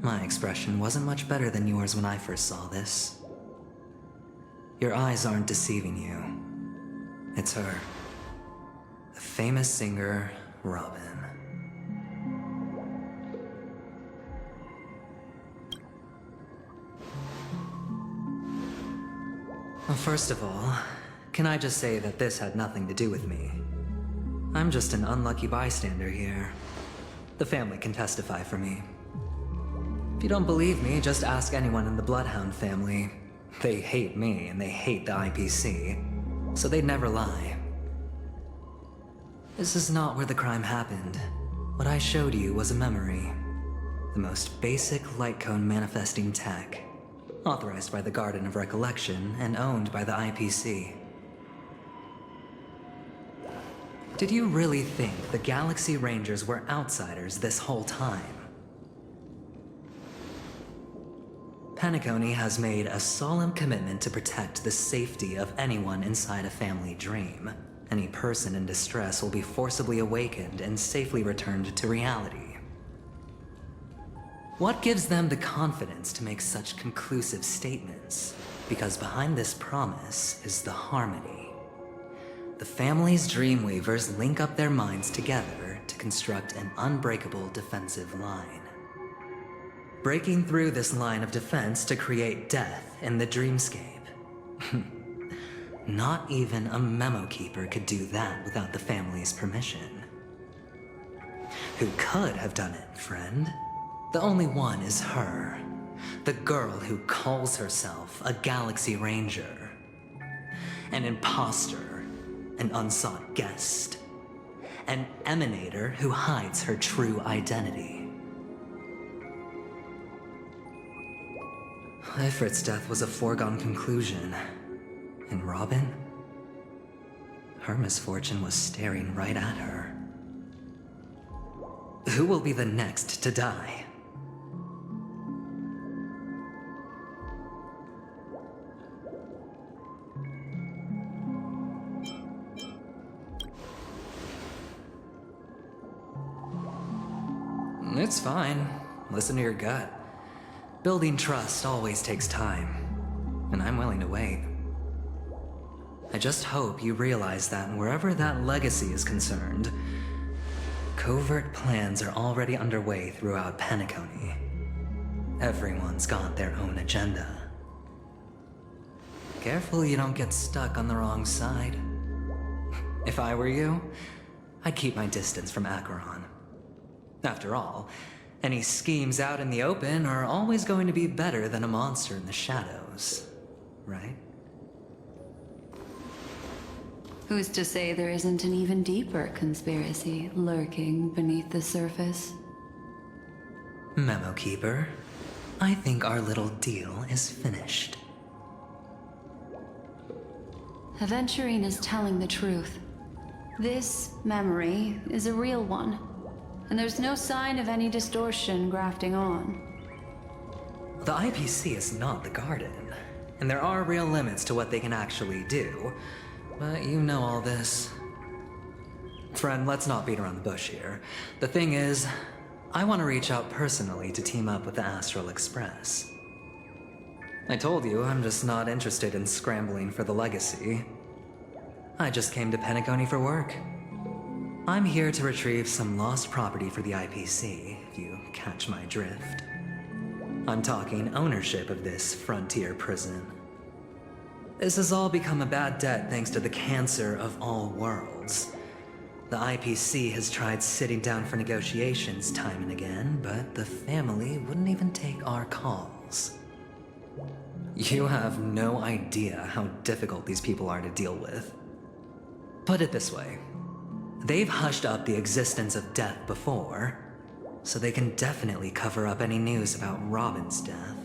my expression wasn't much better than yours when I first saw this. Your eyes aren't deceiving you. It's her. The famous singer, Robin. Well, first of all, can I just say that this had nothing to do with me? I'm just an unlucky bystander here. The family can testify for me. If you don't believe me, just ask anyone in the Bloodhound family. They hate me and they hate the IPC, so they'd never lie. This is not where the crime happened. What I showed you was a memory. The most basic light cone manifesting tech. Authorized by the Garden of Recollection and owned by the IPC. Did you really think the Galaxy Rangers were outsiders this whole time? Penacony has made a solemn commitment to protect the safety of anyone inside a family dream. Any person in distress will be forcibly awakened and safely returned to reality. What gives them the confidence to make such conclusive statements? Because behind this promise is the harmony. The family's Dreamweavers link up their minds together to construct an unbreakable defensive line. Breaking through this line of defense to create death in the dreamscape. Not even a memo keeper could do that without the family's permission. Who could have done it, friend? The only one is her. The girl who calls herself a Galaxy Ranger. An imposter, an unsought guest. An emanator who hides her true identity. Ifrit's death was a foregone conclusion. And Robin? Her misfortune was staring right at her. Who will be the next to die? It's fine. Listen to your gut. Building trust always takes time, and I'm willing to wait. I just hope you realize that wherever that legacy is concerned, covert plans are already underway throughout Penacony. Everyone's got their own agenda. Careful you don't get stuck on the wrong side. If I were you, I'd keep my distance from Acheron. After all, any schemes out in the open are always going to be better than a monster in the shadows, right? Who's to say there isn't an even deeper conspiracy lurking beneath the surface? Memo Keeper, I think our little deal is finished. Aventurine is telling the truth. This memory is a real one. And there's no sign of any distortion grafting on. The IPC is not the Garden, and there are real limits to what they can actually do, but you know all this. Friend, let's not beat around the bush here. The thing is, I want to reach out personally to team up with the Astral Express. I told you I'm just not interested in scrambling for the legacy. I just came to Penacony for work. I'm here to retrieve some lost property for the IPC, if you catch my drift. I'm talking ownership of this frontier prison. This has all become a bad debt thanks to the cancer of all worlds. The IPC has tried sitting down for negotiations time and again, but the family wouldn't even take our calls. You have no idea how difficult these people are to deal with. Put it this way. They've hushed up the existence of death before, so they can definitely cover up any news about Robin's death.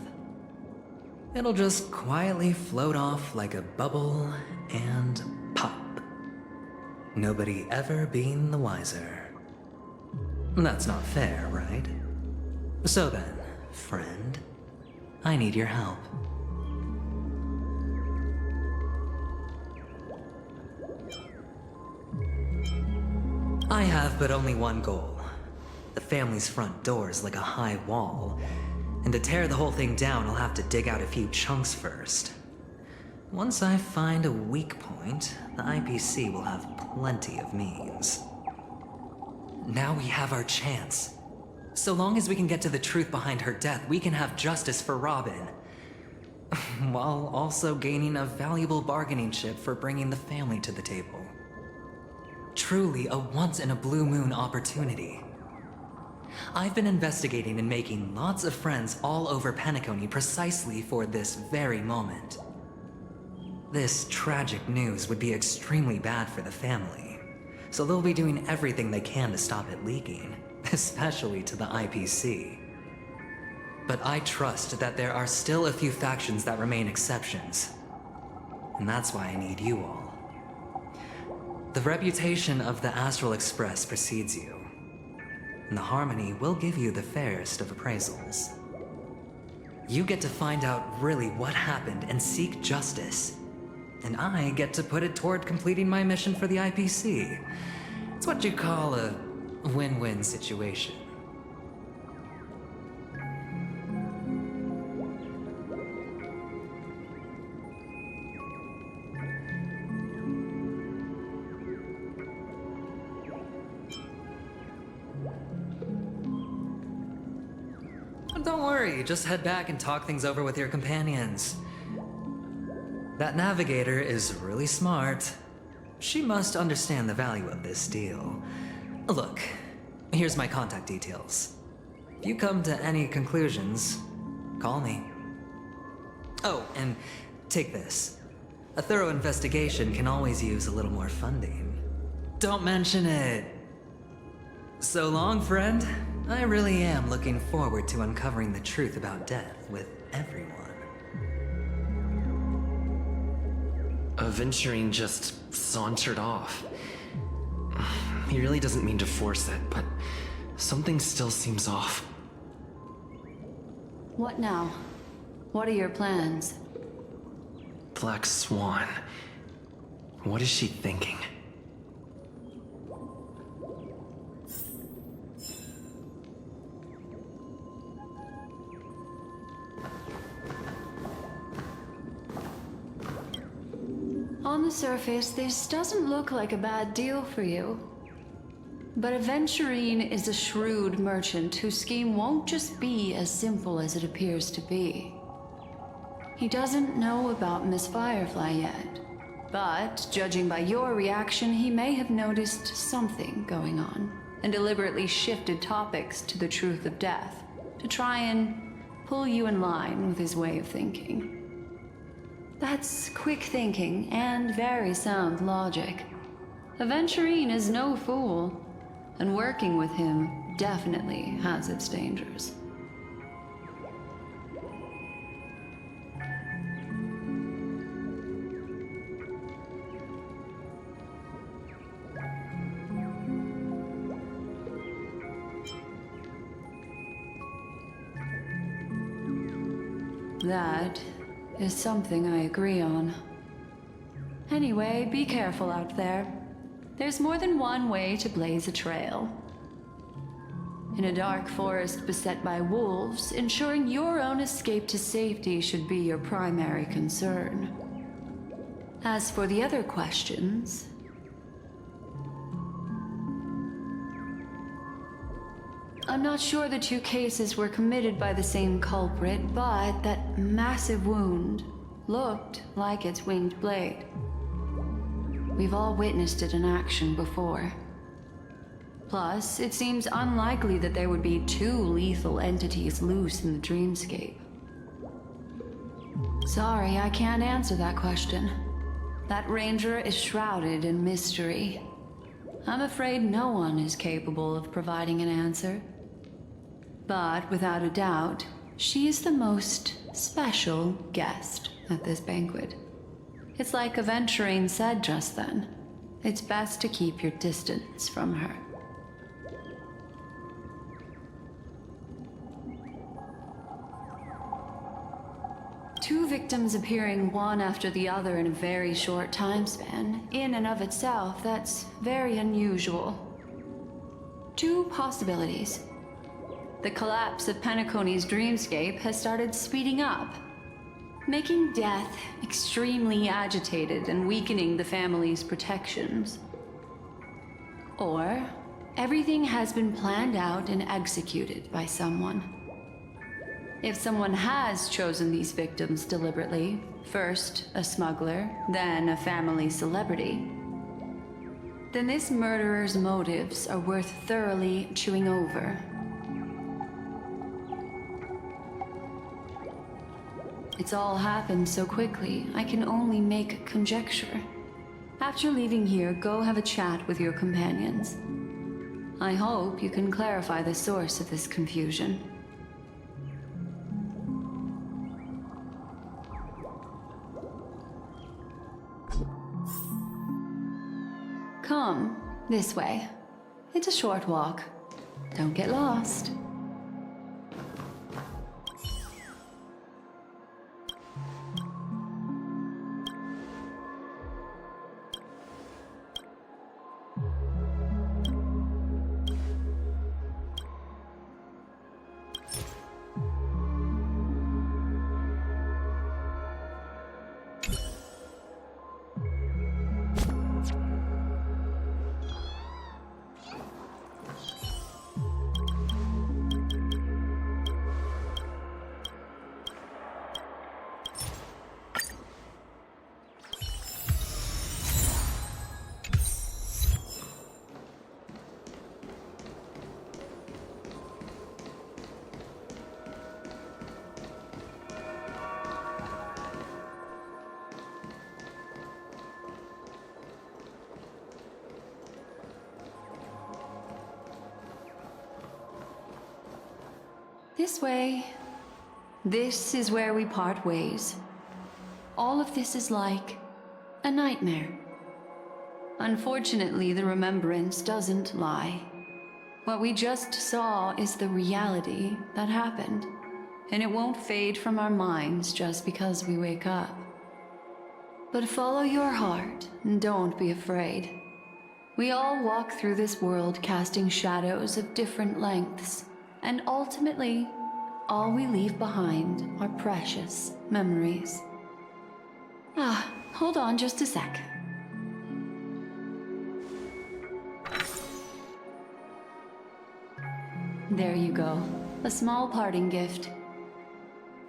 It'll just quietly float off like a bubble and pop. Nobody ever being the wiser. That's not fair, right? So then, friend, I need your help. I have but only one goal. The family's front door is like a high wall, and to tear the whole thing down, I'll have to dig out a few chunks first. Once I find a weak point, the IPC will have plenty of means. Now we have our chance. So long as we can get to the truth behind her death, we can have justice for Robin. While also gaining a valuable bargaining chip for bringing the family to the table. Truly a once-in-a-blue-moon opportunity. I've been investigating and making lots of friends all over Penacony precisely for this very moment. This tragic news would be extremely bad for the family, so they'll be doing everything they can to stop it leaking, especially to the IPC. But I trust that there are still a few factions that remain exceptions, and that's why I need you all. The reputation of the Astral Express precedes you, and the Harmony will give you the fairest of appraisals. You get to find out really what happened and seek justice, and I get to put it toward completing my mission for the IPC. It's what you call a win-win situation. Don't worry, just head back and talk things over with your companions. That navigator is really smart. She must understand the value of this deal. Look, here's my contact details. If you come to any conclusions, call me. Oh, and take this. A thorough investigation can always use a little more funding. Don't mention it. So long, friend. I really am looking forward to uncovering the truth about death with everyone. Aventurine just sauntered off. He really doesn't mean to force it, but something still seems off. What now? What are your plans? Black Swan. What is she thinking? On the surface, this doesn't look like a bad deal for you. But Aventurine is a shrewd merchant whose scheme won't just be as simple as it appears to be. He doesn't know about Miss Firefly yet, but judging by your reaction, he may have noticed something going on and deliberately shifted topics to the truth of death to try and pull you in line with his way of thinking. That's quick thinking and very sound logic. Aventurine is no fool, and working with him definitely has its dangers. That is something I agree on. Anyway, be careful out there. There's more than one way to blaze a trail. In a dark forest beset by wolves, ensuring your own escape to safety should be your primary concern. As for the other questions, I'm not sure the two cases were committed by the same culprit, but that massive wound looked like its winged blade. We've all witnessed it in action before. Plus, it seems unlikely that there would be two lethal entities loose in the dreamscape. Sorry, I can't answer that question. That ranger is shrouded in mystery. I'm afraid no one is capable of providing an answer. But without a doubt, she is the most special guest at this banquet. It's like Aventurine said just then. It's best to keep your distance from her. Two victims appearing one after the other in a very short time span, in and of itself, that's very unusual. Two possibilities. The collapse of Penacony's dreamscape has started speeding up, making death extremely agitated and weakening the family's protections. Or everything has been planned out and executed by someone. If someone has chosen these victims deliberately, first a smuggler, then a family celebrity, then this murderer's motives are worth thoroughly chewing over. It's all happened so quickly, I can only make conjecture. After leaving here, go have a chat with your companions. I hope you can clarify the source of this confusion. Come, this way. It's a short walk. Don't get lost. This way. This is where we part ways. All of this is like a nightmare. Unfortunately, the remembrance doesn't lie. What we just saw is the reality that happened, and it won't fade from our minds just because we wake up. But follow your heart and don't be afraid. We all walk through this world casting shadows of different lengths, and ultimately, all we leave behind are precious memories. Hold on just a sec. There you go. A small parting gift.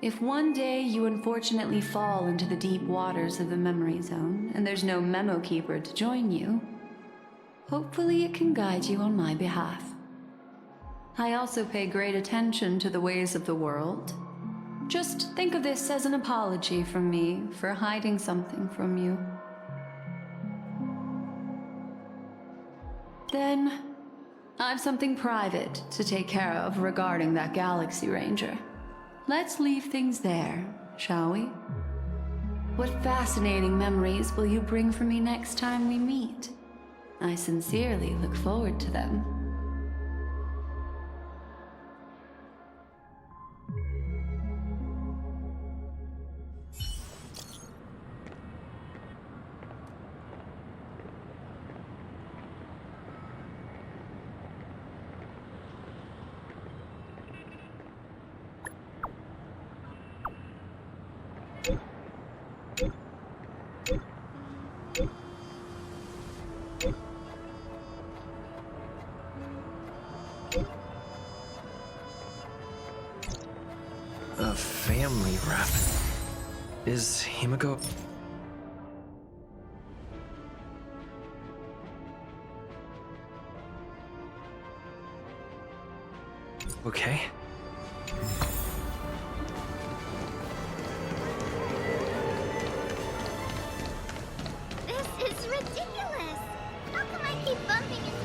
If one day you unfortunately fall into the deep waters of the memory zone and there's no memo keeper to join you, hopefully it can guide you on my behalf. I also pay great attention to the ways of the world. Just think of this as an apology from me for hiding something from you. Then, I've something private to take care of regarding that Galaxy Ranger. Let's leave things there, shall we? What fascinating memories will you bring for me next time we meet? I sincerely look forward to them. A family rep. Is Himiko... okay? This is ridiculous! How come I keep bumping into...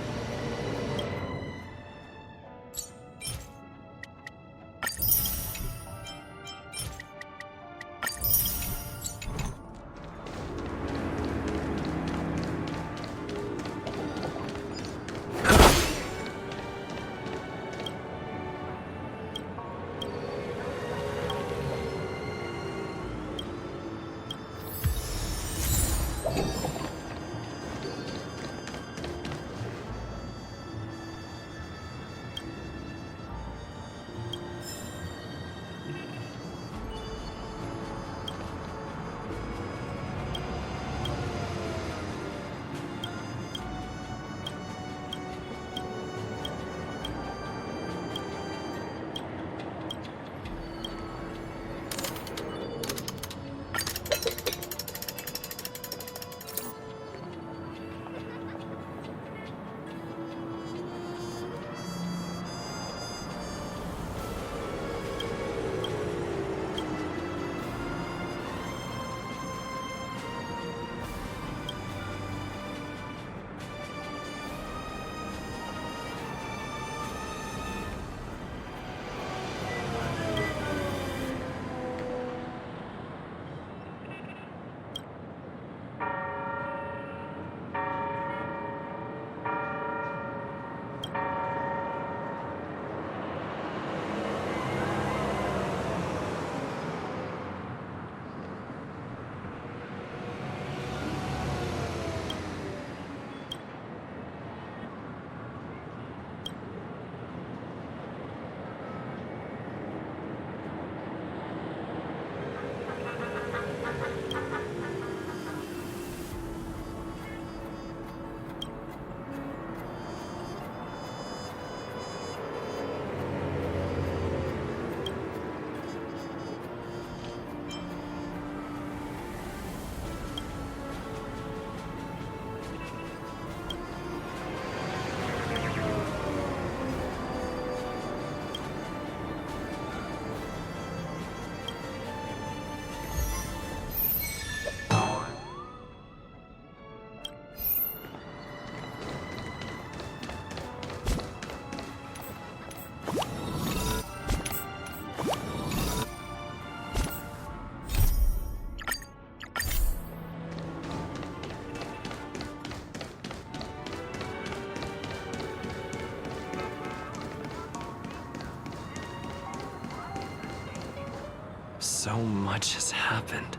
So much has happened.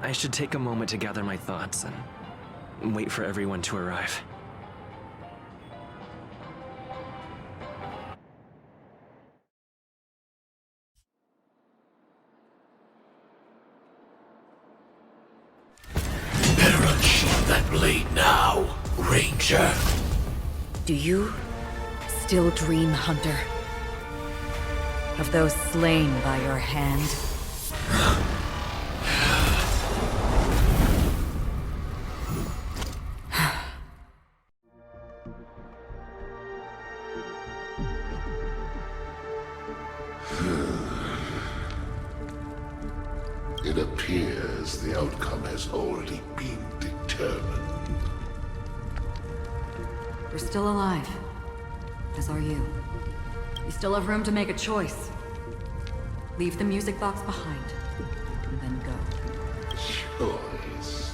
I should take a moment to gather my thoughts and wait for everyone to arrive. Better unsheath that blade now, Ranger. Do you still dream, Hunter? Of those slain by your hand? It appears the outcome has already been determined. We're still alive. As are you. You still have room to make a choice. Leave the music box behind, and then go. Choice.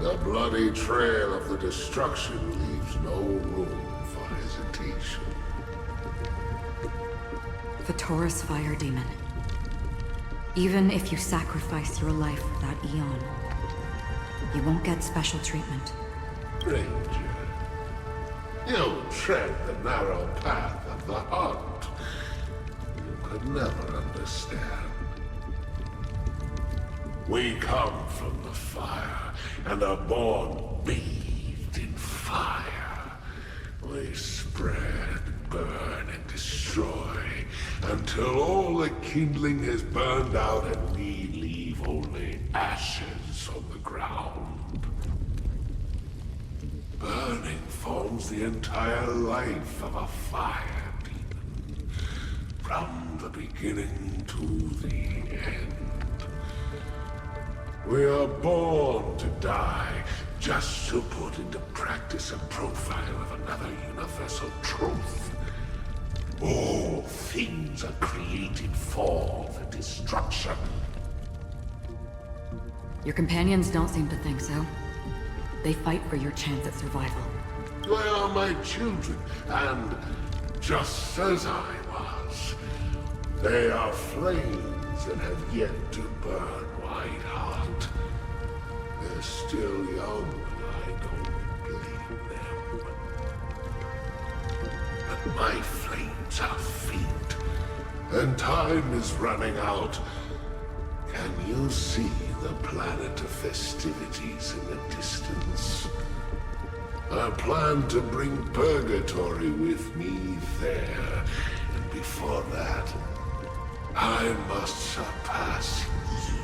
The bloody trail of the destruction leaves no room for hesitation. The Taurus Fire Demon. Even if you sacrifice your life for that Eon, you won't get special treatment. Ranger, you tread the narrow path of the hunt. You could never understand. We come from the fire, and are born bathed in fire. We spread, burn, and destroy, until all the kindling has burned out and we leave only ashes on the ground. Burning forms the entire life of a fire demon, from the beginning to the end. We are born to die, just to put into practice a profile of another universal truth. All things are created for the destruction. Your companions don't seem to think so. They fight for your chance at survival. They are my children, and just as I was, they are flames that have yet to burn white hot. They're still young, and I don't blame them. But my flames are faint, and time is running out. Can you see the planet of festivities in the distance? I plan to bring Purgatory with me there, and before that, I must surpass you.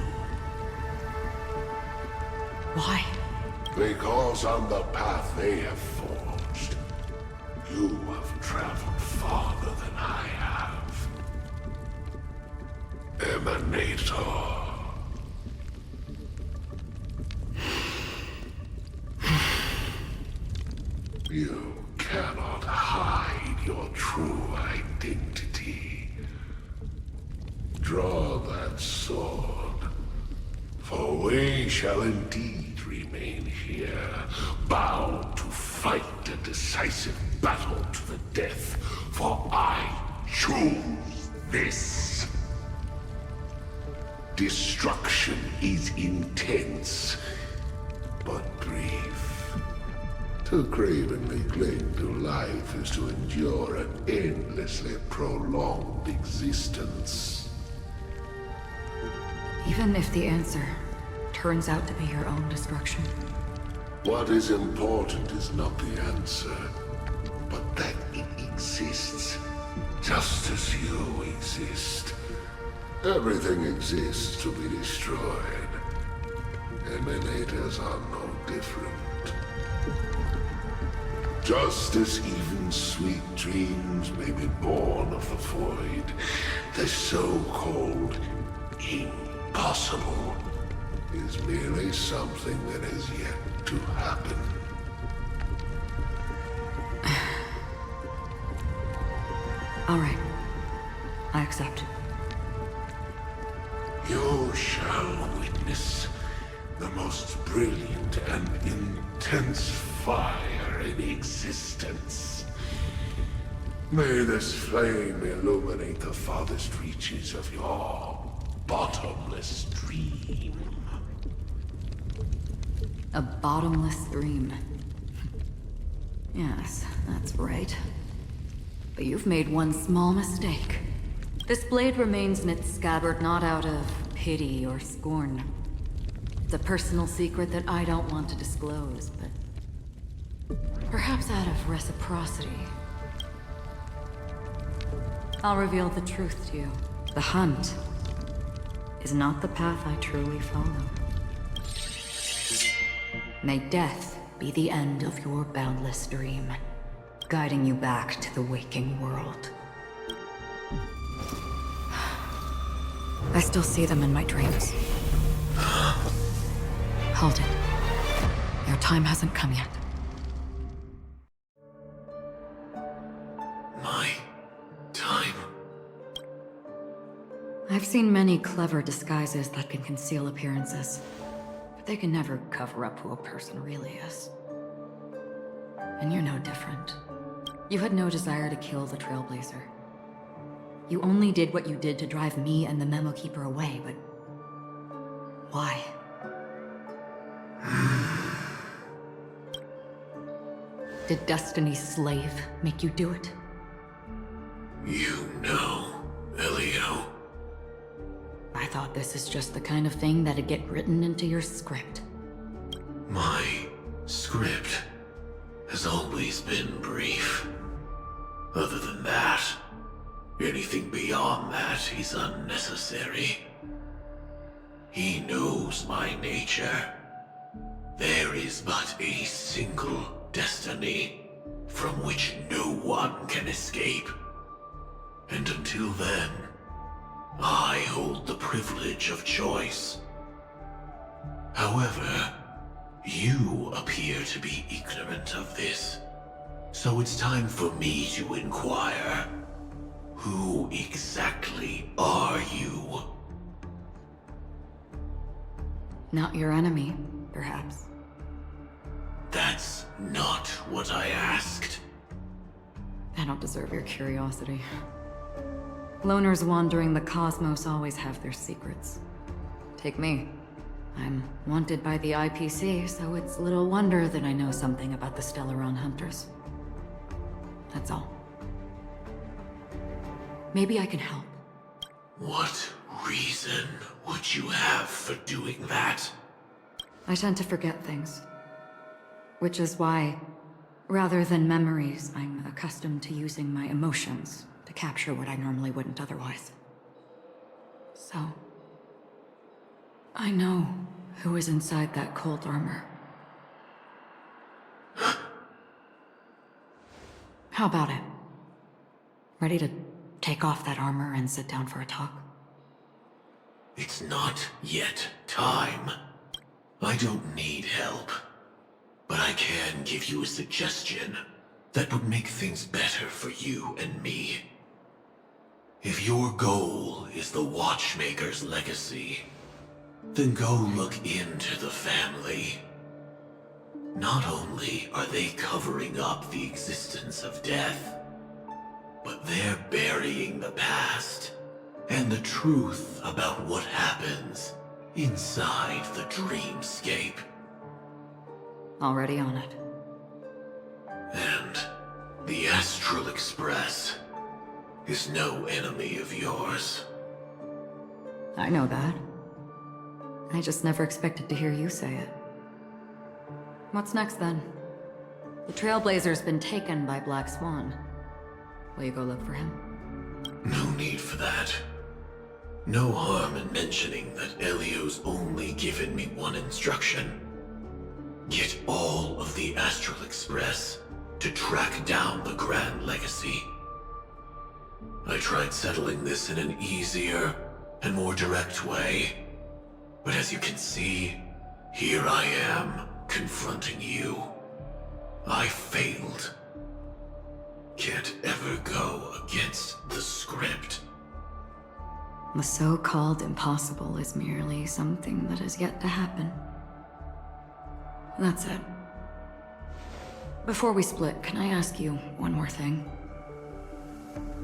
Why? Because on the path they have forged, you have traveled farther than I have. Emanator. You cannot hide your true identity. Draw that sword, for we shall indeed remain here, bound to fight a decisive battle to the death, for I choose this. Destruction is intense, but brief. To cravenly cling to life is to endure an endlessly prolonged existence. Even if the answer turns out to be your own destruction. What is important is not the answer, but that it exists, just as you exist. Everything exists to be destroyed. Emanators are no different. Just as even sweet dreams may be born of the void, the so-called impossible is merely something that has yet to happen. All right. I accept. You shall witness the most brilliant and intense fire in existence. May this flame illuminate the farthest reaches of your bottomless dream. A bottomless dream. Yes, that's right. But you've made one small mistake. This blade remains in its scabbard not out of pity or scorn. It's a personal secret that I don't want to disclose, but perhaps out of reciprocity. I'll reveal the truth to you. The hunt is not the path I truly follow. May death be the end of your boundless dream, guiding you back to the waking world. I still see them in my dreams. Hold it. Your time hasn't come yet. My time? I've seen many clever disguises that can conceal appearances, but they can never cover up who a person really is. And you're no different. You had no desire to kill the Trailblazer. You only did what you did to drive me and the Memo Keeper away, but why? Did Destiny's slave make you do it? You know, Elio. I thought this is just the kind of thing that'd get written into your script. My script has always been brief. Other than that, anything beyond that is unnecessary. He knows my nature. There is but a single destiny from which no one can escape. And until then, I hold the privilege of choice. However, you appear to be ignorant of this, so it's time for me to inquire. Who exactly are you? Not your enemy, perhaps. That's not what I asked. I don't deserve your curiosity. Loners wandering the cosmos always have their secrets. Take me. I'm wanted by the IPC, so it's little wonder that I know something about the Stellaron Hunters. That's all. Maybe I can help. What reason would you have for doing that? I tend to forget things. Which is why, rather than memories, I'm accustomed to using my emotions to capture what I normally wouldn't otherwise. So, I know who is inside that cold armor. How about it? Ready to take off that armor and sit down for a talk? It's not yet time. I don't need help. But I can give you a suggestion that would make things better for you and me. If your goal is the Watchmaker's legacy, then go look into the family. Not only are they covering up the existence of death, but they're burying the past and the truth about what happens inside the dreamscape. Already on it. And the Astral Express is no enemy of yours. I know that. I just never expected to hear you say it. What's next, then? The Trailblazer's been taken by Black Swan. Will you go look for him? No need for that. No harm in mentioning that Elio's only given me one instruction. Get all of the Astral Express to track down the Grand Legacy. I tried settling this in an easier and more direct way, but as you can see, here I am, confronting you. I failed. Can't ever go against the script. The so-called impossible is merely something that has yet to happen. That's it. Before we split, can I ask you one more thing?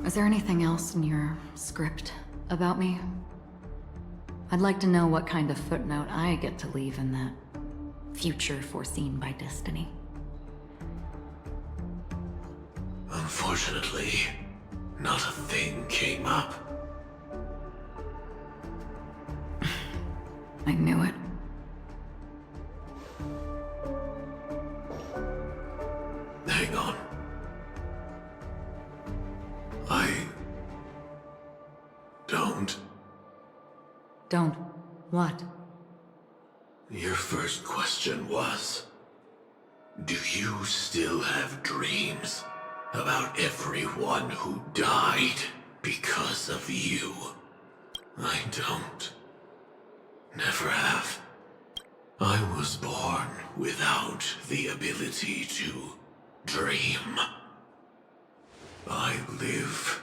Is there anything else in your script about me? I'd like to know what kind of footnote I get to leave in that future foreseen by destiny. Unfortunately, not a thing came up. I knew it. Hang on. I don't. Don't. What? Your first question was, do you still have dreams about everyone who died because of you? I don't. Never have. I was born without the ability to dream. I live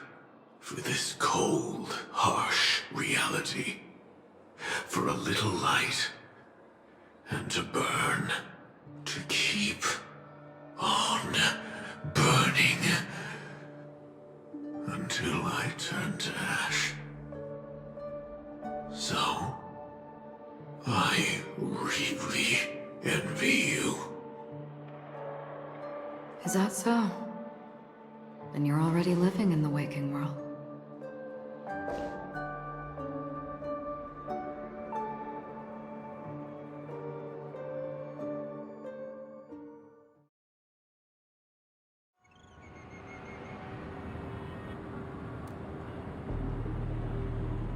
for this cold, harsh reality. For a little light, and to burn, to keep on burning, until I turn to ash. So, I really envy you. Is that so? Then you're already living in the waking world.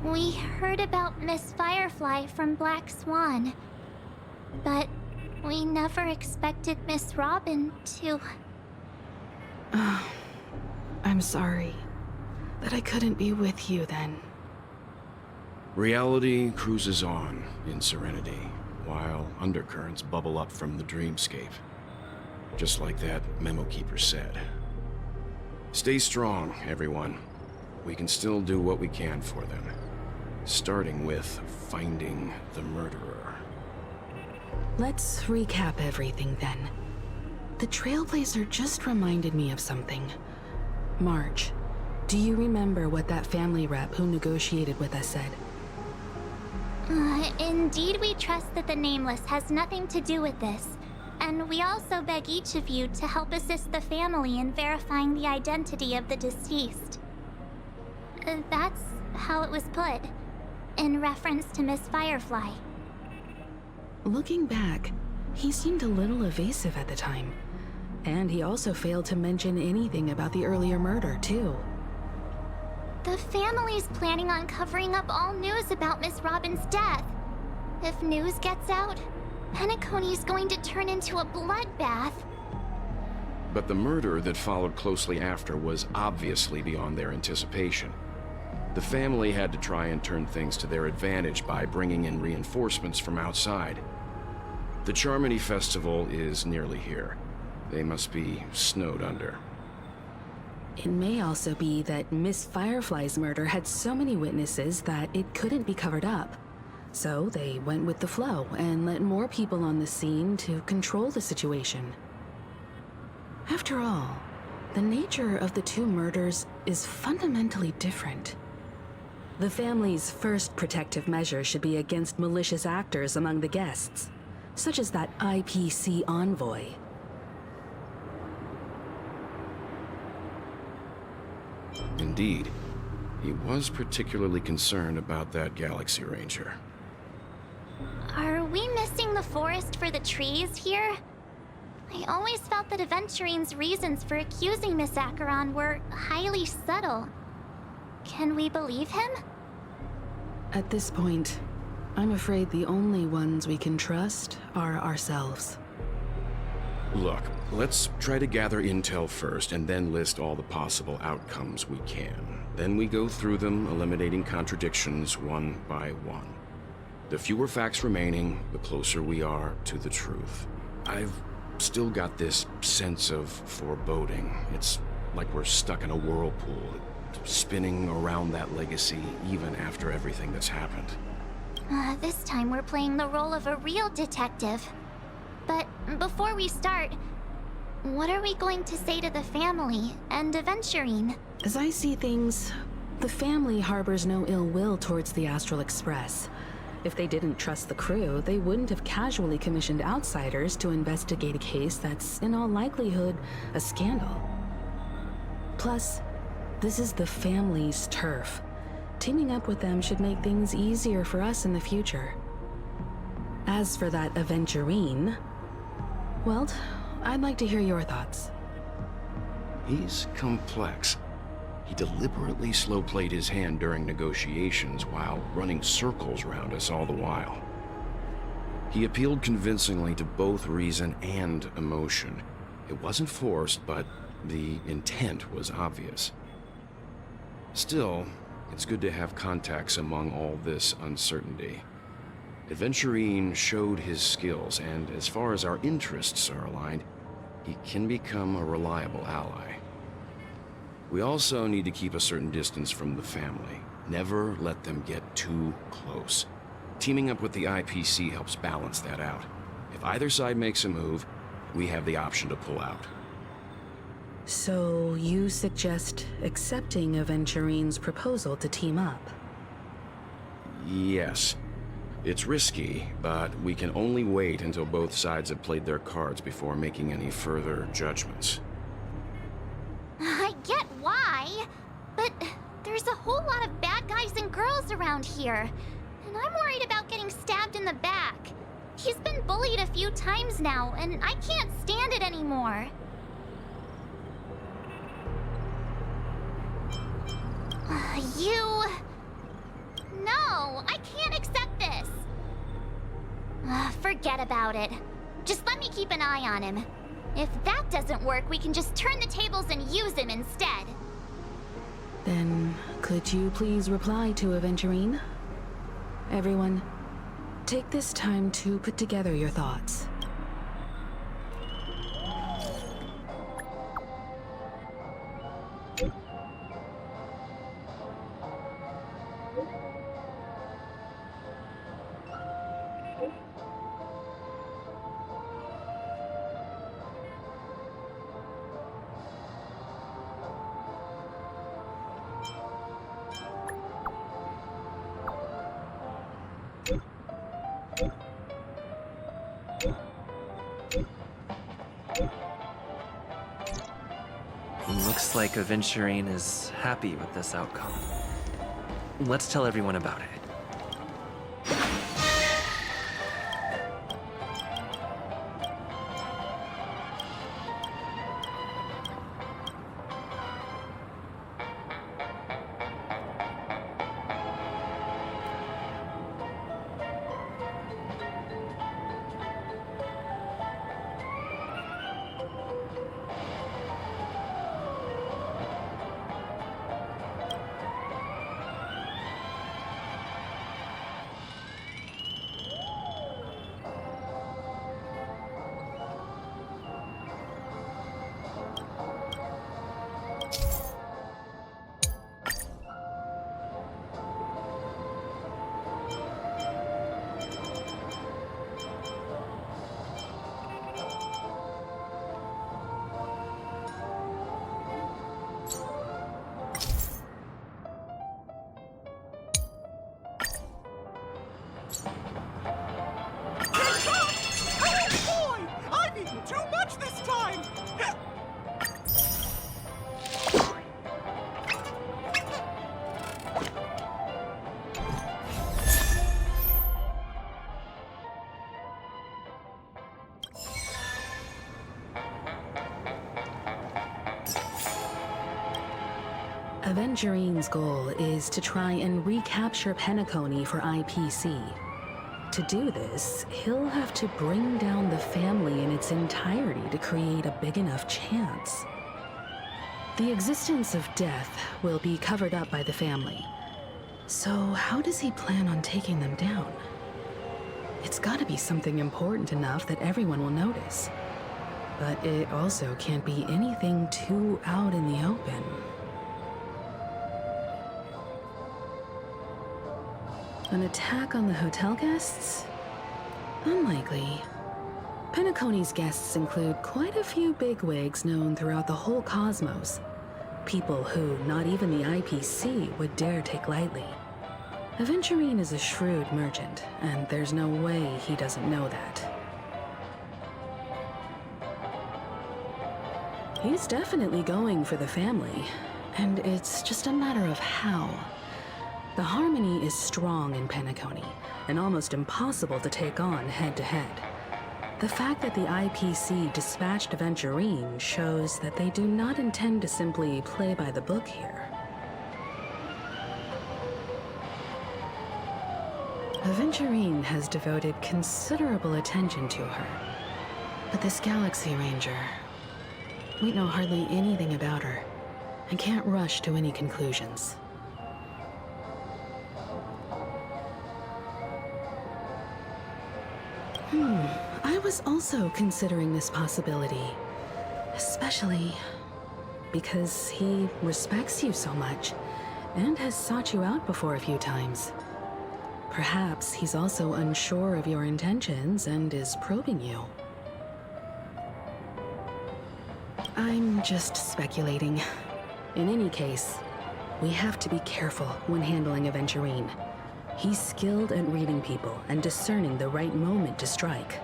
We heard about Miss Firefly from Black Swan, but we never expected Miss Robin to... I'm sorry that I couldn't be with you then. Reality cruises on in serenity, while undercurrents bubble up from the dreamscape. Just like that memo keeper said. Stay strong, everyone. We can still do what we can for them. Starting with finding the murderer. Let's recap everything then. The Trailblazer just reminded me of something. Marge, do you remember what that family rep who negotiated with us said? Indeed, we trust that the Nameless has nothing to do with this. And we also beg each of you to help assist the family in verifying the identity of the deceased. That's how it was put, in reference to Miss Firefly. Looking back, he seemed a little evasive at the time. And he also failed to mention anything about the earlier murder, too. The family's planning on covering up all news about Miss Robin's death. If news gets out, Penacony's going to turn into a bloodbath. But the murder that followed closely after was obviously beyond their anticipation. The family had to try and turn things to their advantage by bringing in reinforcements from outside. The Charmony Festival is nearly here. They must be snowed under. It may also be that Miss Firefly's murder had so many witnesses that it couldn't be covered up. So they went with the flow and let more people on the scene to control the situation. After all, the nature of the two murders is fundamentally different. The family's first protective measure should be against malicious actors among the guests, such as that IPC envoy. Indeed, he was particularly concerned about that Galaxy Ranger. Are we missing the forest for the trees here? I always felt that Aventurine's reasons for accusing Miss Acheron were highly subtle. Can we believe him? At this point, I'm afraid the only ones we can trust are ourselves. Look, let's try to gather intel first and then list all the possible outcomes we can. Then we go through them, eliminating contradictions one by one. The fewer facts remaining, the closer we are to the truth. I've still got this sense of foreboding. It's like we're stuck in a whirlpool, spinning around that legacy even after everything that's happened. This time we're playing the role of a real detective. But before we start, What are we going to say to the family and Aventurine? As I see things, the family harbors no ill will towards the Astral Express. If they didn't trust the crew, they wouldn't have casually commissioned outsiders to investigate a case that's, in all likelihood, a scandal. Plus, this is the family's turf. Teaming up with them should make things easier for us in the future. As for that Aventurine, well, I'd like to hear your thoughts. He's complex. He deliberately slow-played his hand during negotiations while running circles around us all the while. He appealed convincingly to both reason and emotion. It wasn't forced, but the intent was obvious. Still, it's good to have contacts among all this uncertainty. Aventurine showed his skills, and as far as our interests are aligned, he can become a reliable ally. We also need to keep a certain distance from the family. Never let them get too close. Teaming up with the IPC helps balance that out. If either side makes a move, we have the option to pull out. So you suggest accepting Aventurine's proposal to team up? Yes. It's risky, but we can only wait until both sides have played their cards before making any further judgments. I get why, but there's a whole lot of bad guys and girls around here, and I'm worried about getting stabbed in the back. He's been bullied a few times now, and I can't stand it anymore. No, I can't accept this. Forget about it. Just let me keep an eye on him. If that doesn't work, we can just turn the tables and use him instead. Then, could you please reply to Aventurine? Everyone, take this time to put together your thoughts. Looks like Aventurine is happy with this outcome. Let's tell everyone about it. Aventurine's goal is to try and recapture Penacony for IPC. To do this, he'll have to bring down the family in its entirety to create a big enough chance. The existence of death will be covered up by the family. So how does he plan on taking them down? It's gotta be something important enough that everyone will notice. But it also can't be anything too out in the open. An attack on the hotel guests? Unlikely. Penacony's guests include quite a few bigwigs known throughout the whole cosmos. People who not even the IPC would dare take lightly. Aventurine is a shrewd merchant, and there's no way he doesn't know that. He's definitely going for the family, and it's just a matter of how. The harmony is strong in Penacony, and almost impossible to take on head-to-head. The fact that the IPC dispatched Aventurine shows that they do not intend to simply play by the book here. Aventurine has devoted considerable attention to her. But this Galaxy Ranger, we know hardly anything about her, and can't rush to any conclusions. I was also considering this possibility, especially because he respects you so much and has sought you out before a few times. Perhaps he's also unsure of your intentions and is probing you. I'm just speculating. In any case, we have to be careful when handling Aventurine. He's skilled at reading people and discerning the right moment to strike.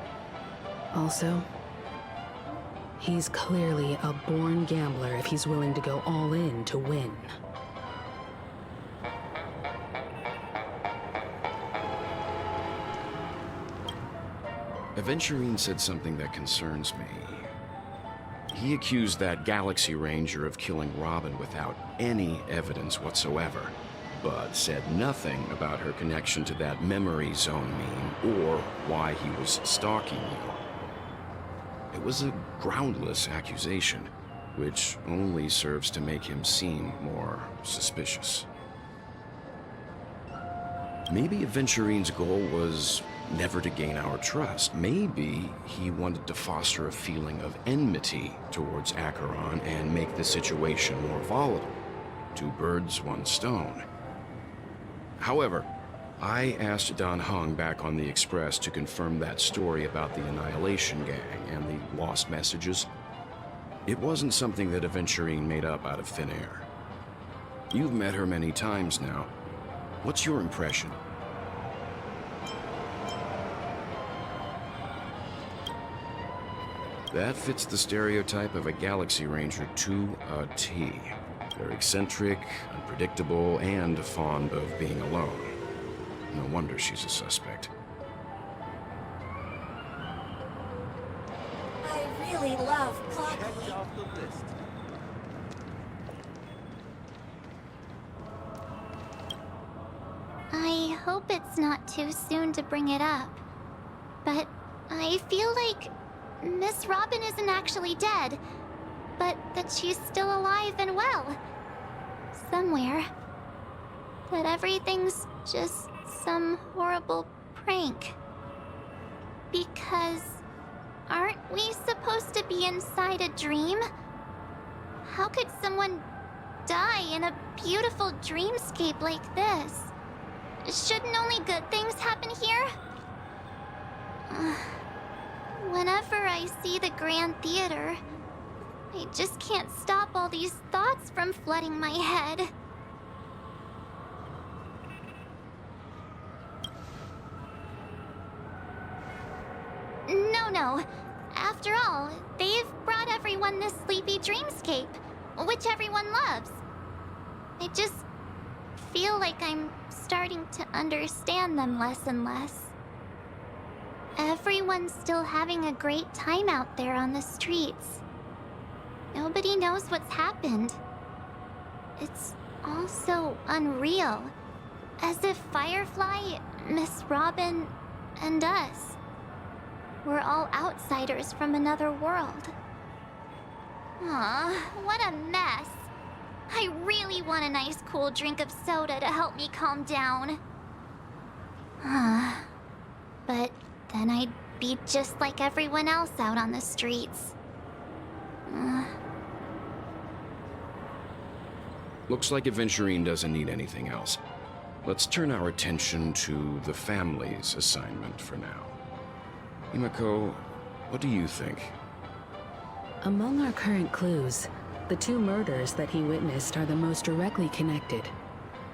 Also, he's clearly a born gambler if he's willing to go all in to win. Aventurine said something that concerns me. He accused that Galaxy Ranger of killing Robin without any evidence whatsoever, but said nothing about her connection to that memory zone meme or why he was stalking you. It was a groundless accusation, which only serves to make him seem more suspicious. Maybe Aventurine's goal was never to gain our trust. Maybe he wanted to foster a feeling of enmity towards Acheron and make the situation more volatile. Two birds, one stone. However, I asked Don Hung back on the Express to confirm that story about the Annihilation Gang and the lost messages. It wasn't something that Aventurine made up out of thin air. You've met her many times now. What's your impression? That fits the stereotype of a Galaxy Ranger to a T. They're eccentric, unpredictable, and fond of being alone. No wonder she's a suspect. I really love Clocky. I hope it's not too soon to bring it up, but I feel like Miss Robin isn't actually dead, but that she's still alive and well. Somewhere. That everything's just some horrible prank. Because aren't we supposed to be inside a dream? How could someone die in a beautiful dreamscape like this? Shouldn't only good things happen here? Whenever I see the Grand Theater, I just can't stop all these thoughts from flooding my head. No. After all, they've brought everyone this sleepy dreamscape, which everyone loves. I just feel like I'm starting to understand them less and less. Everyone's still having a great time out there on the streets. Nobody knows what's happened. It's all so unreal. As if Firefly, Miss Robin, and us were all outsiders from another world. Aw, what a mess. I really want a nice cool drink of soda to help me calm down. But then I'd be just like everyone else out on the streets. Looks like Aventurine doesn't need anything else. Let's turn our attention to the family's assignment for now. Himiko, What do you think? Among our current clues, the 2 murders that he witnessed are the most directly connected.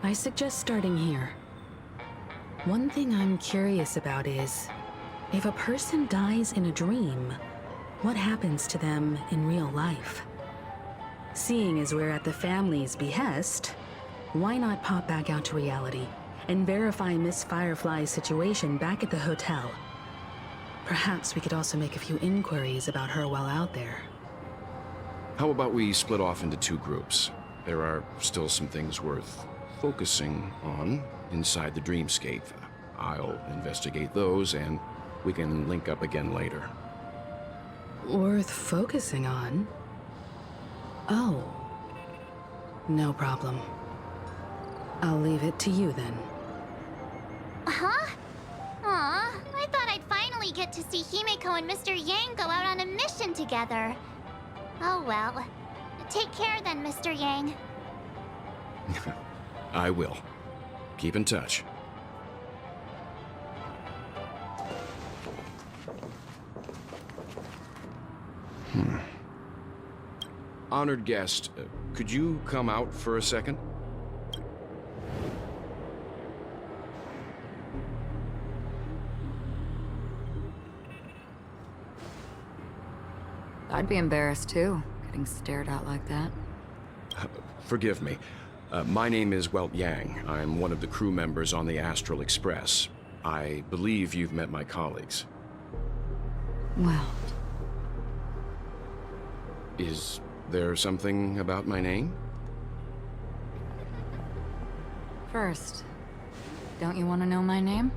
I suggest starting here. One thing I'm curious about is, if a person dies in a dream, what happens to them in real life? Seeing as we're at the family's behest, why not pop back out to reality and verify Miss Firefly's situation back at the hotel? Perhaps we could also make a few inquiries about her while out there. How about we split off into 2 groups? There are still some things worth focusing on inside the dreamscape. I'll investigate those, and we can link up again later. Worth focusing on? Oh. No problem. I'll leave it to you then. Huh? Aw, I thought I'd finally get to see Himeko and Mr. Yang go out on a mission together. Oh well. Take care then, Mr. Yang. I will. Keep in touch. Honored guest, could you come out for a second? I'd be embarrassed too, getting stared at like that. Forgive me. My name is Yang. I'm one of the crew members on the Astral Express. I believe you've met my colleagues. Well, Is there something about my name? first, don't you want to know my name?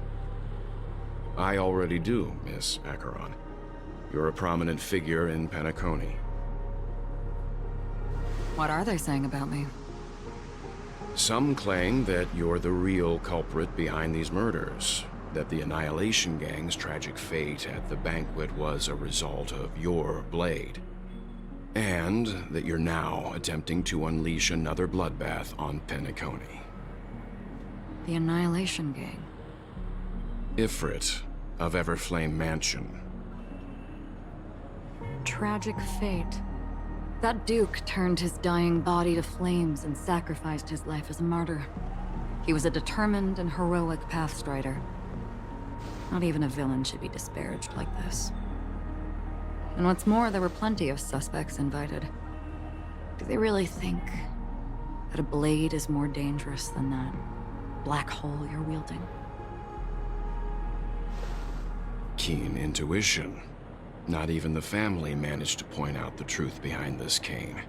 I already do, Miss Acheron. You're a prominent figure in Penacony. What are they saying about me? Some claim that you're the real culprit behind these murders, that the Annihilation Gang's tragic fate at the banquet was a result of your blade, and that you're now attempting to unleash another bloodbath on Penacony. The Annihilation Gang. Ifrit of Everflame Mansion. Tragic fate. That Duke turned his dying body to flames and sacrificed his life as a martyr. He was a determined and heroic pathstrider. Not even a villain should be disparaged like this. And what's more, there were plenty of suspects invited. Do they really think that a blade is more dangerous than that black hole you're wielding? Keen intuition. Not even the family managed to point out the truth behind this cane.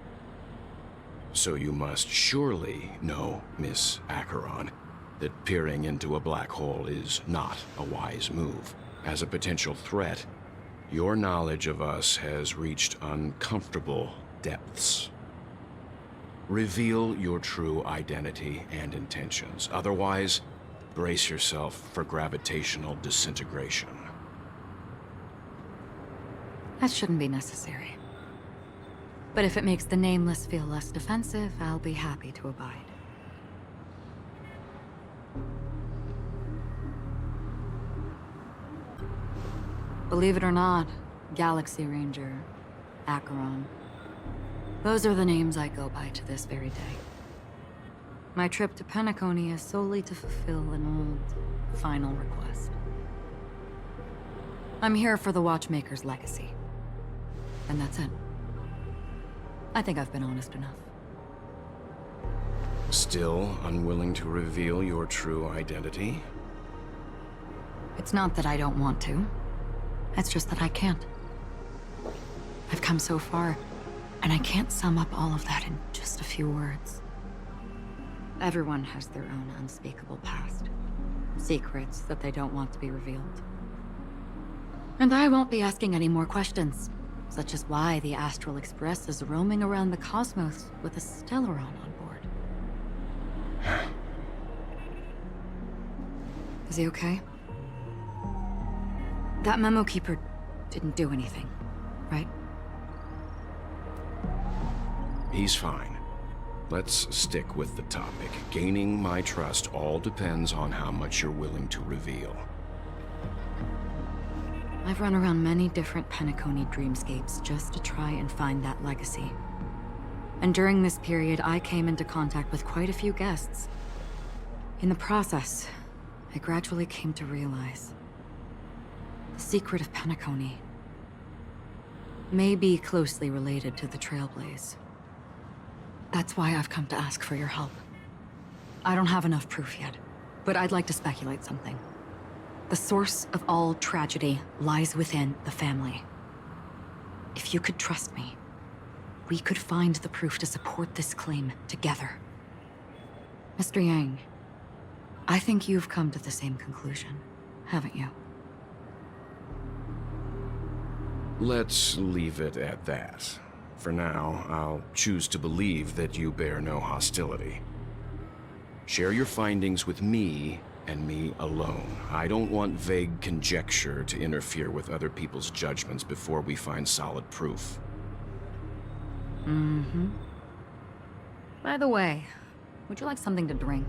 So you must surely know, Miss Acheron, that peering into a black hole is not a wise move. As a potential threat, your knowledge of us has reached uncomfortable depths. Reveal your true identity and intentions. Otherwise, brace yourself for gravitational disintegration. That shouldn't be necessary. But if it makes the Nameless feel less defensive, I'll be happy to abide. Believe it or not, Galaxy Ranger, Acheron. Those are the names I go by to this very day. My trip to Penacony is solely to fulfill an old, final request. I'm here for the Watchmaker's legacy. And that's it. I think I've been honest enough. Still unwilling to reveal your true identity? It's not that I don't want to. It's just that I can't. I've come so far, and I can't sum up all of that in just a few words. Everyone has their own unspeakable past. Secrets that they don't want to be revealed. And I won't be asking any more questions. Such as why the Astral Express is roaming around the cosmos with a Stellaron on board. Is he okay? That Memo Keeper didn't do anything, right? He's fine. Let's stick with the topic. Gaining my trust all depends on how much you're willing to reveal. I've run around many different Penacony dreamscapes just to try and find that legacy. And during this period, I came into contact with quite a few guests. In the process, I gradually came to realize the secret of Penacony may be closely related to the Trailblaze. That's why I've come to ask for your help. I don't have enough proof yet, but I'd like to speculate something. The source of all tragedy lies within the family. If you could trust me, we could find the proof to support this claim together. Mr. Yang, I think you've come to the same conclusion, haven't you? Let's leave it at that. For now, I'll choose to believe that you bear no hostility. Share your findings with me, and me alone. I don't want vague conjecture to interfere with other people's judgments before we find solid proof. By the way, would you like something to drink?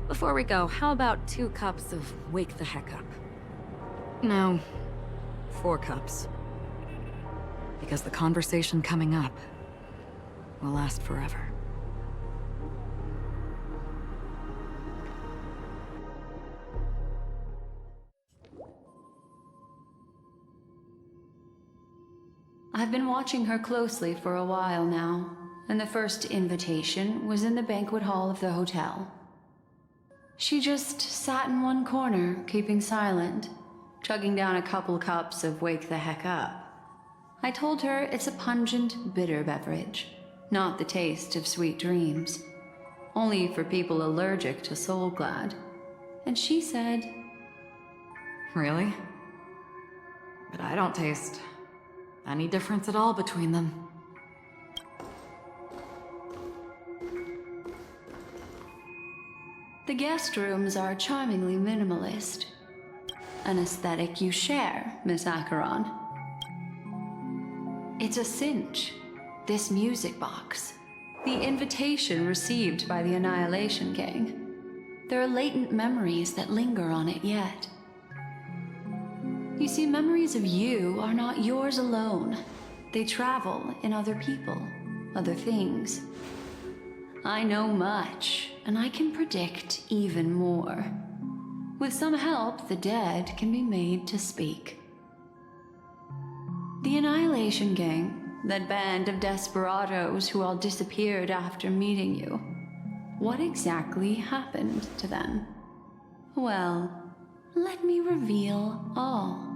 Before we go, how about 2 cups of Wake the Heck Up? No, 4 cups. Because the conversation coming up will last forever. I've been watching her closely for a while now, and the first invitation was in the banquet hall of the hotel. She just sat in one corner, keeping silent, chugging down a couple cups of Wake the Heck Up. I told her it's a pungent, bitter beverage, not the taste of sweet dreams. Only for people allergic to Soul Glad. And she said, Really? But I don't taste any difference at all between them. the guest rooms are charmingly minimalist. An aesthetic you share, Miss Acheron. It's a cinch, this music box. The invitation received by the Annihilation Gang. There are latent memories that linger on it yet. You see, memories of you are not yours alone. They travel in other people, other things. I know much, and I can predict even more. With some help, the dead can be made to speak. The Annihilation Gang, that band of desperados who all disappeared after meeting you. What exactly happened to them? Well, let me reveal all.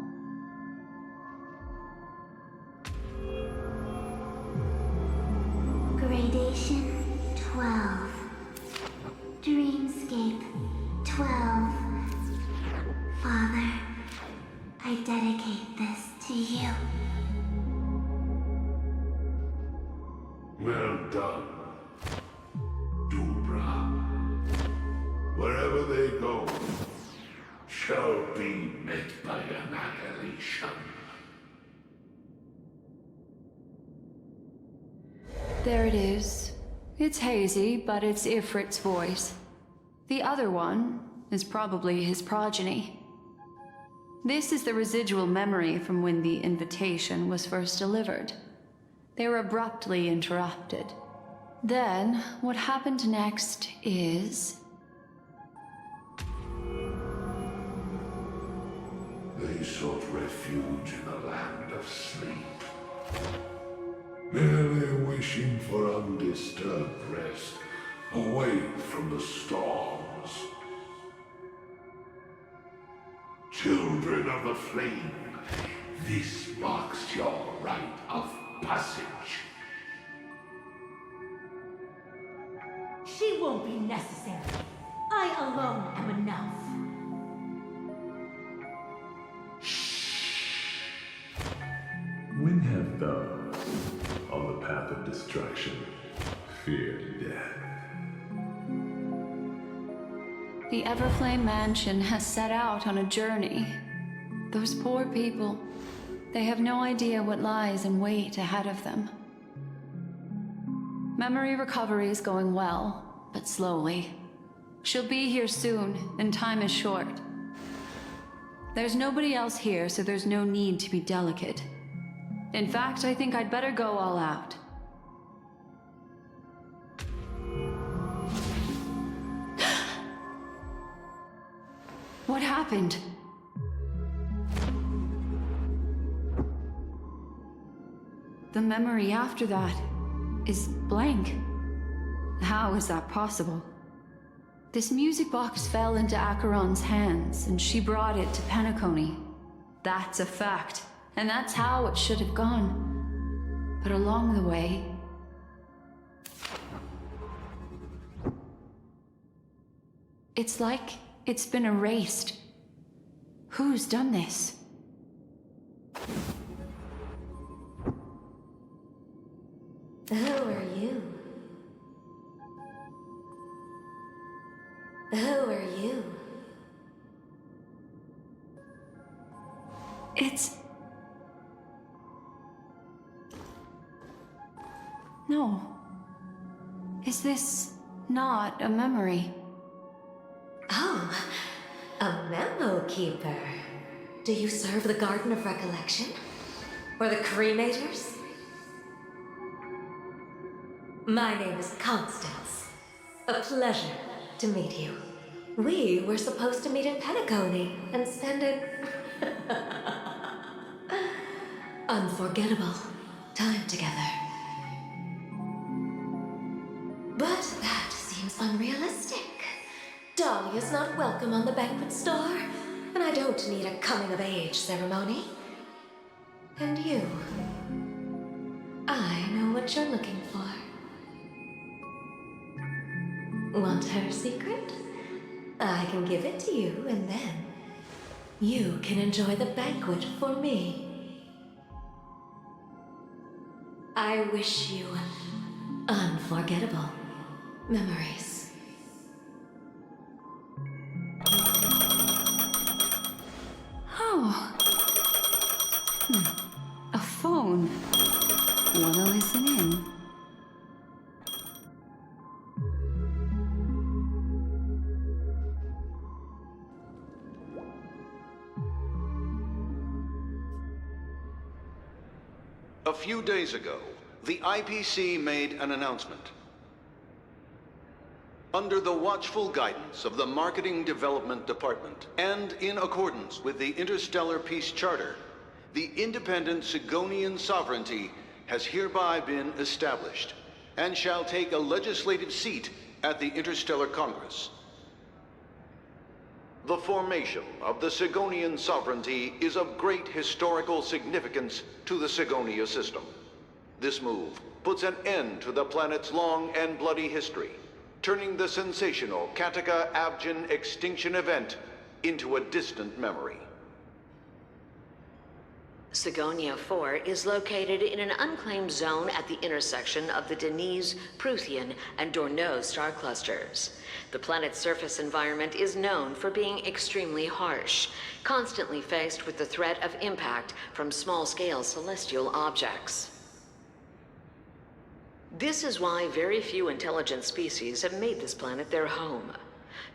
Gradation 12. Dreamscape 12. Father, I dedicate this to you. Well done, Doomdriver. Wherever they go, shall be met by annihilation. There it is. It's hazy, but it's Ifrit's voice. The other one is probably his progeny. This is the residual memory from when the invitation was first delivered. They were abruptly interrupted. Then, what happened next is... They sought refuge in the land of sleep, merely wishing for undisturbed rest, away from the storms. Children of the flame, this marks your rite of passage. She won't be necessary. I alone am enough. When have those on the path of destruction feared death? The Everflame Mansion has set out on a journey. Those poor people, they have no idea what lies in wait ahead of them. Memory recovery is going well, but slowly. She'll be here soon, and time is short. There's nobody else here, so there's no need to be delicate. In fact, I think I'd better go all out. What happened? The memory after that is blank. How is that possible? This music box fell into Acheron's hands, and she brought it to Penacony. That's a fact, and that's how it should have gone. But along the way... it's like it's been erased. Who's done this? Who are you? Who are you? It's... No. Is this not a memory? Oh, a memo keeper. Do you serve the Garden of Recollection? Or the Cremators? My name is Constance. A pleasure to meet you. We were supposed to meet in Penacony and spend an unforgettable time together. But that seems unrealistic. Dahlia's not welcome on the banquet star, and I don't need a coming-of-age ceremony. And you, I know what you're looking for. Want her secret? I can give it to you, and then you can enjoy the banquet for me. I wish you unforgettable memories. Oh. A phone. Wanna listen in? A few days ago, the IPC made an announcement. Under the watchful guidance of the Marketing Development Department, and in accordance with the Interstellar Peace Charter, the independent Sigonian sovereignty has hereby been established, and shall take a legislative seat at the Interstellar Congress. The formation of the Sigonian sovereignty is of great historical significance to the Sigonia system. This move puts an end to the planet's long and bloody history, turning the sensational Kataka-Abjin extinction event into a distant memory. Sigonia 4 is located in an unclaimed zone at the intersection of the Denise, Prothean, and Dorneau star clusters. The planet's surface environment is known for being extremely harsh, constantly faced with the threat of impact from small-scale celestial objects. This is why very few intelligent species have made this planet their home,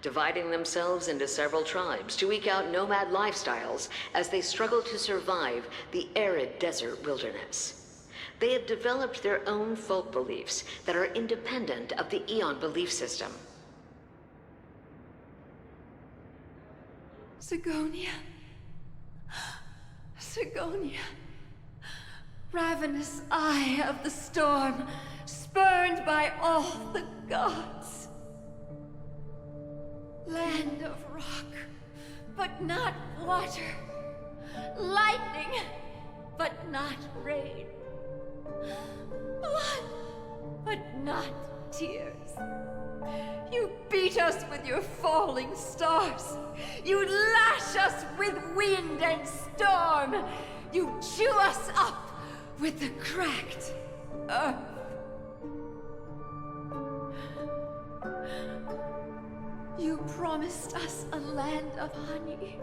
dividing themselves into several tribes to eke out nomad lifestyles as they struggle to survive the arid desert wilderness. They have developed their own folk beliefs that are independent of the Eon belief system. Sigonia. Sigonia. Ravenous eye of the storm, spurned by all the gods. Land of rock, but not water. Lightning, but not rain. Blood, but not tears. You beat us with your falling stars. You lash us with wind and storm. You chew us up with the cracked earth. You promised us a land of honey,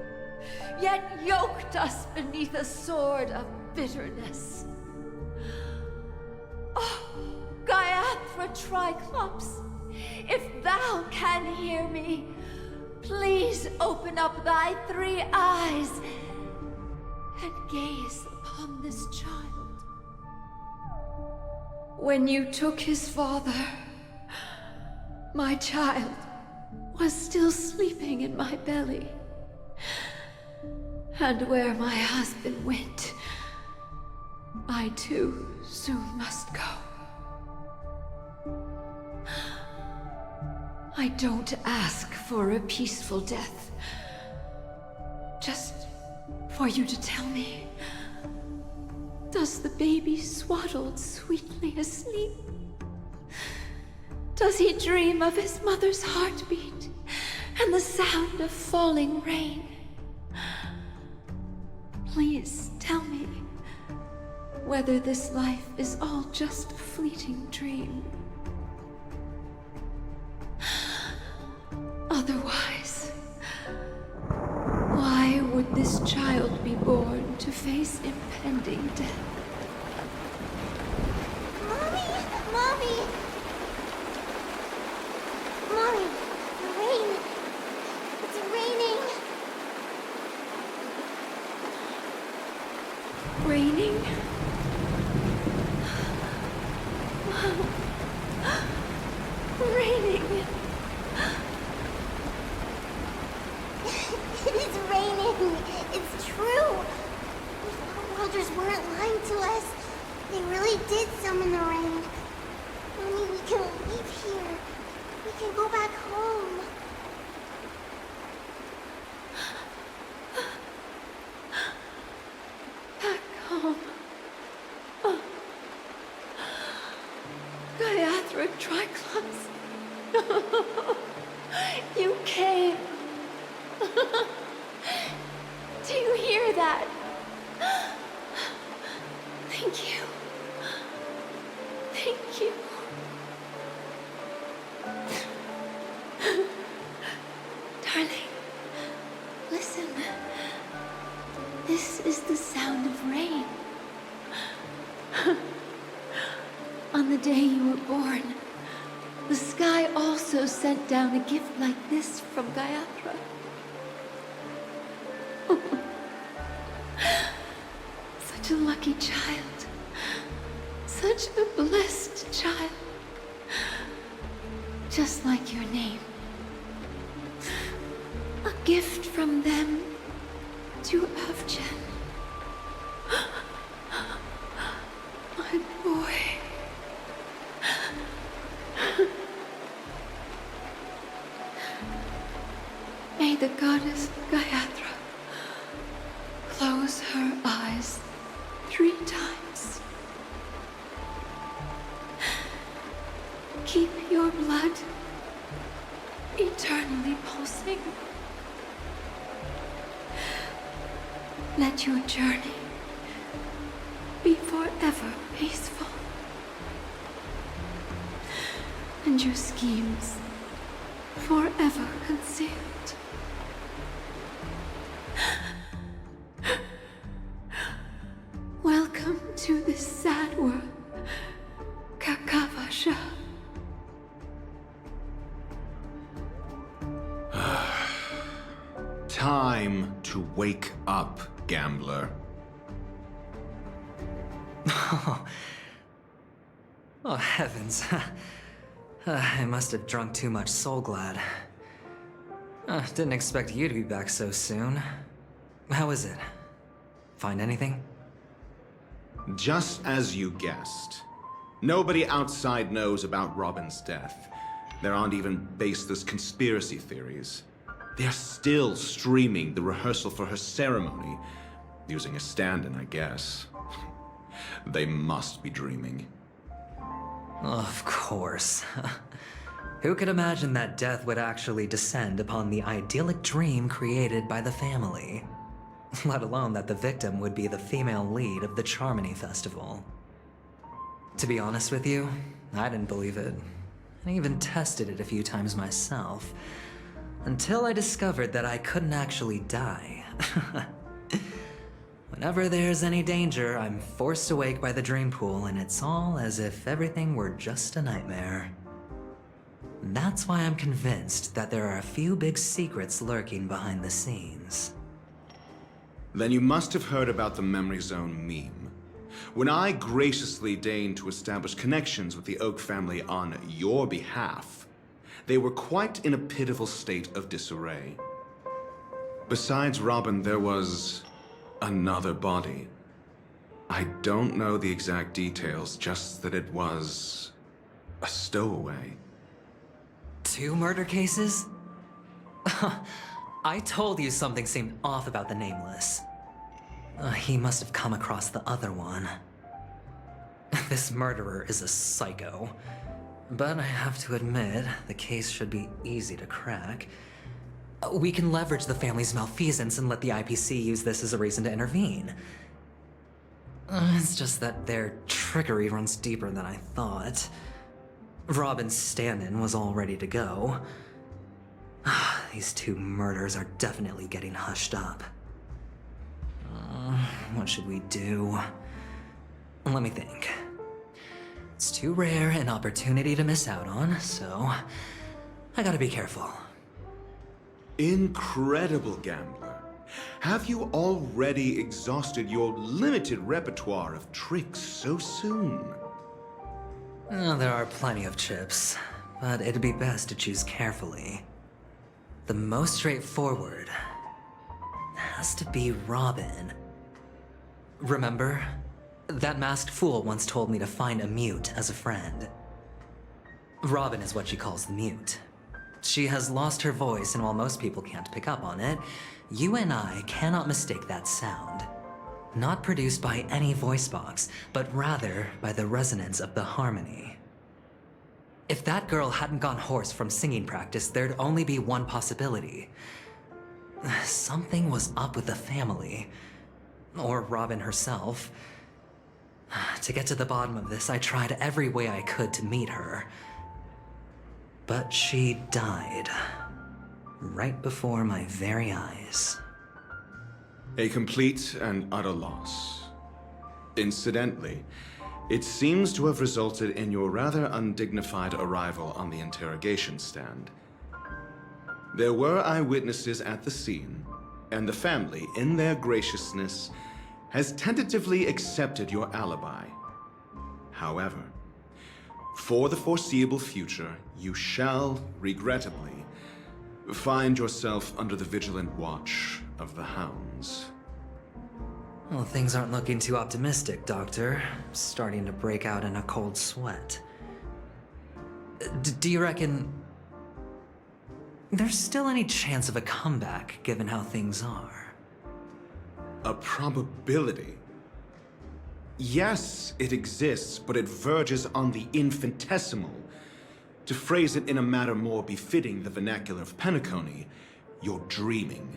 yet yoked us beneath a sword of bitterness. Oh, Gaiathra Triclops, if thou can hear me, please open up thy 3 eyes and gaze upon this child. When you took his father, my child was still sleeping in my belly. And where my husband went, I too soon must go. I don't ask for a peaceful death. Just for you to tell me, does the baby swaddled sweetly asleep? Does he dream of his mother's heartbeat and the sound of falling rain? Please tell me whether this life is all just a fleeting dream. Otherwise, why would this child be born to face impending death? Mommy! Mommy! Mommy! The rain! It's raining! Raining? Raining! It is raining! It's true! The Welders weren't lying to us. They really did summon the rain. Mommy, we can leave here. We can go back home. Back home. Oh. Gayatri Triclops. You came. Do you hear that? Thank you. Thank you. Darling, listen. This is the sound of rain. On the day you were born, the sky also sent down a gift like this from Gayatri. Such a lucky child. Such a blessed child. Just like your name. A gift from them to Avjen. My boy. May the goddess Gayatri close her eyes 3 times. Keep your blood eternally pulsing. Let your journey be forever peaceful. And your schemes forever concealed. Welcome to this sad world, Kakavasha. Time to wake up, gambler. Oh, heavens. I must have drunk too much Soul Glad. Didn't expect you to be back so soon. How is it? Find anything? Just as you guessed. Nobody outside knows about Robin's death. There aren't even baseless conspiracy theories. They're still streaming the rehearsal for her ceremony, using a stand-in, I guess. They must be dreaming. Of course. Who could imagine that death would actually descend upon the idyllic dream created by the family? Let alone that the victim would be the female lead of the Charmony Festival. To be honest with you, I didn't believe it. I even tested it a few times myself, until I discovered that I couldn't actually die. Whenever there's any danger, I'm forced awake by the dream pool, and it's all as if everything were just a nightmare. That's why I'm convinced that there are a few big secrets lurking behind the scenes. Then you must have heard about the Memory Zone meme. When I graciously deigned to establish connections with the Oak family on your behalf, they were quite in a pitiful state of disarray. Besides Robin, there was another body. I don't know the exact details, just that it was a stowaway. 2 murder cases? I told you something seemed off about the Nameless. He must have come across the other one. This murderer is a psycho. But I have to admit, the case should be easy to crack. We can leverage the family's malfeasance and let the IPC use this as a reason to intervene. It's just that their trickery runs deeper than I thought. Robin's stand-in was all ready to go. These 2 murders are definitely getting hushed up. What should we do? Let me think. It's too rare an opportunity to miss out on, so I gotta be careful. Incredible gambler. Have you already exhausted your limited repertoire of tricks so soon? There are plenty of chips, but it'd be best to choose carefully. The most straightforward has to be Robin. Remember? That masked fool once told me to find a mute as a friend. Robin is what she calls the mute. She has lost her voice, and while most people can't pick up on it, you and I cannot mistake that sound. Not produced by any voice box, but rather by the resonance of the harmony. If that girl hadn't gone hoarse from singing practice, there'd only be one possibility. Something was up with the family. Or Robin herself. To get to the bottom of this, I tried every way I could to meet her. But she died. Right before my very eyes. A complete and utter loss. Incidentally, it seems to have resulted in your rather undignified arrival on the interrogation stand. There were eyewitnesses at the scene, and the family, in their graciousness, has tentatively accepted your alibi. However, for the foreseeable future, you shall, regrettably, find yourself under the vigilant watch of the hounds. Well, things aren't looking too optimistic, Doctor. I'm starting to break out in a cold sweat. Do you reckon there's still any chance of a comeback, given how things are? A probability? Yes, it exists, but it verges on the infinitesimal. To phrase it in a manner more befitting the vernacular of Penacony, you're dreaming.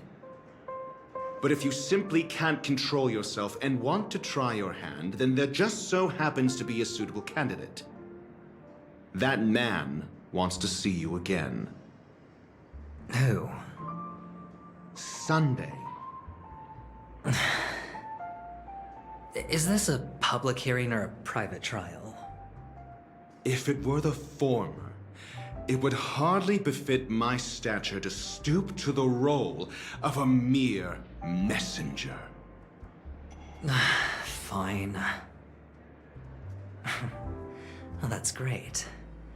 But if you simply can't control yourself and want to try your hand, then there just so happens to be a suitable candidate. That man wants to see you again. Who? Sunday. Is this a public hearing or a private trial? If it were the former, it would hardly befit my stature to stoop to the role of a mere messenger. Fine. Well, that's great.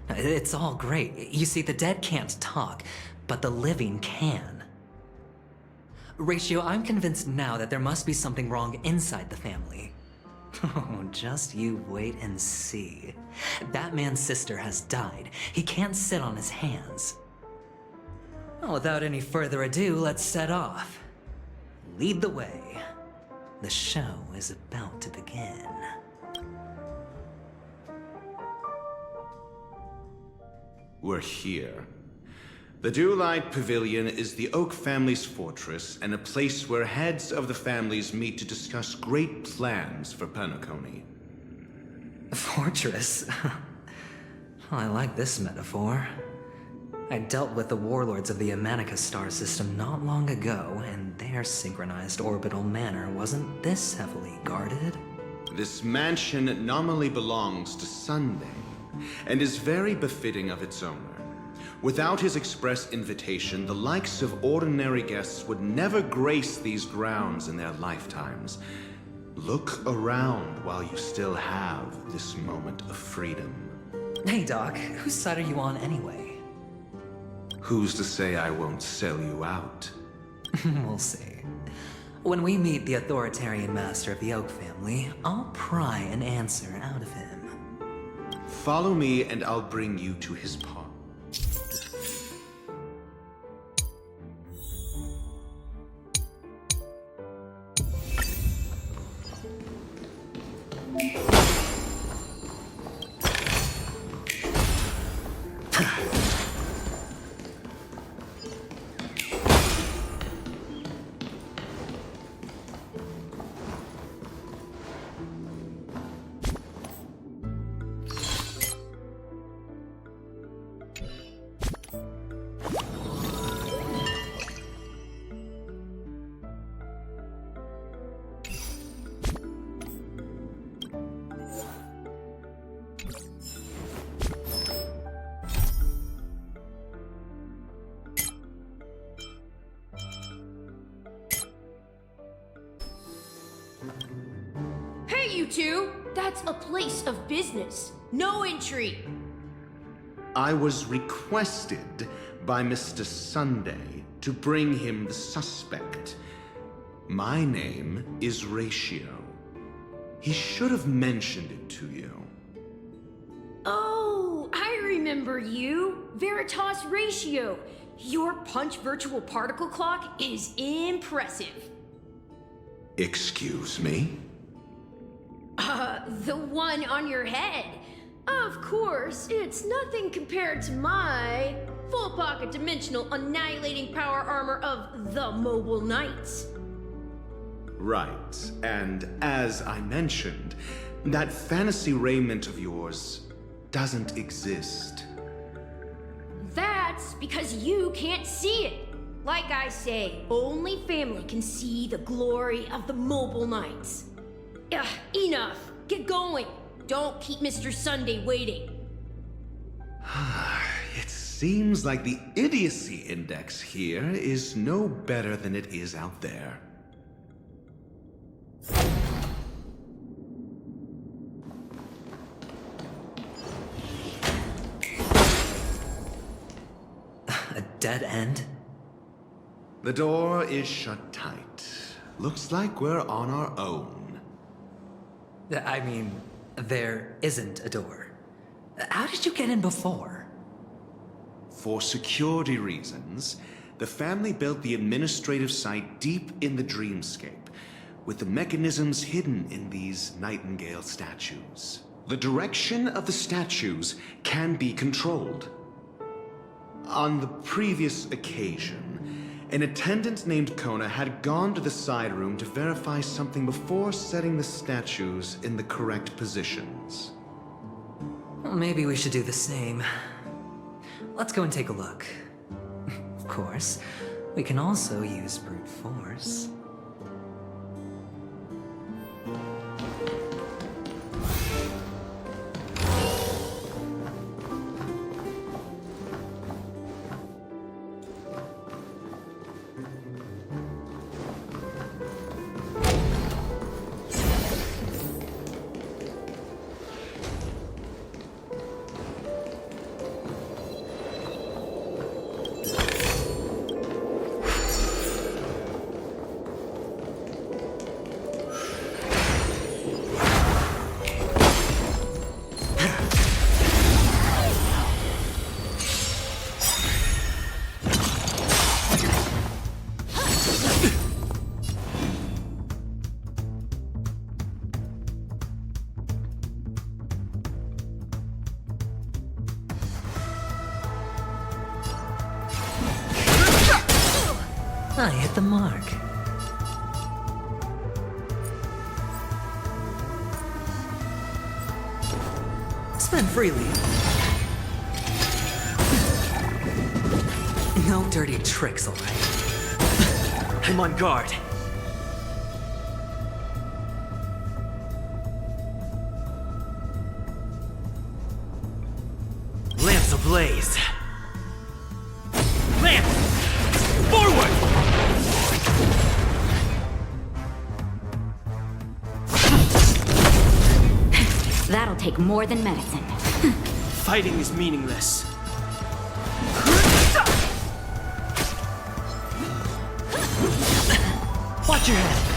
It's all great. You see, the dead can't talk, but the living can. Ratio, I'm convinced now that there must be something wrong inside the family. Oh, just you wait and see. That man's sister has died. He can't sit on his hands. Well, without any further ado, let's set off. Lead the way. The show is about to begin. We're here. The Dewlight Pavilion is the Oak family's fortress and a place where heads of the families meet to discuss great plans for Penacony. Fortress? Well, I like this metaphor. I dealt with the warlords of the Amanica star system not long ago, and their synchronized orbital manor wasn't this heavily guarded. This mansion nominally belongs to Sunday, and is very befitting of its owner. Without his express invitation, the likes of ordinary guests would never grace these grounds in their lifetimes. Look around while you still have this moment of freedom. Hey, Doc, whose side are you on anyway? Who's to say I won't sell you out? We'll see. When we meet the authoritarian master of the Oak family, I'll pry an answer out of him. Follow me and I'll bring you to his park. Hey, you two! That's a place of business. No entry. I was requested by Mr. Sunday to bring him the suspect. My name is Ratio. He should have mentioned it to you. Oh, I remember you. Veritas Ratio. Your punch virtual particle clock is impressive. Excuse me? The one on your head. Of course, it's nothing compared to my full pocket dimensional annihilating power armor of the Mobile Knights. Right, and as I mentioned, that fantasy raiment of yours doesn't exist. That's because you can't see it. Like I say, only family can see the glory of the Mobile Knights. Ugh, enough. Get going. Don't keep Mr. Sunday waiting. It seems like the idiocy index here is no better than it is out there. A dead end? The door is shut tight. Looks like we're on our own. I mean, there isn't a door. How did you get in before? For security reasons, the family built the administrative site deep in the dreamscape, with the mechanisms hidden in these Nightingale statues. The direction of the statues can be controlled. On the previous occasion, an attendant named Kona had gone to the side room to verify something before setting the statues in the correct positions. Well, maybe we should do the same. Let's go and take a look. Of course, we can also use brute force. I hit the mark. Spend freely. No dirty tricks, all right? I'm on guard. Lamps ablaze. That'll take more than medicine. Fighting is meaningless. Watch your head.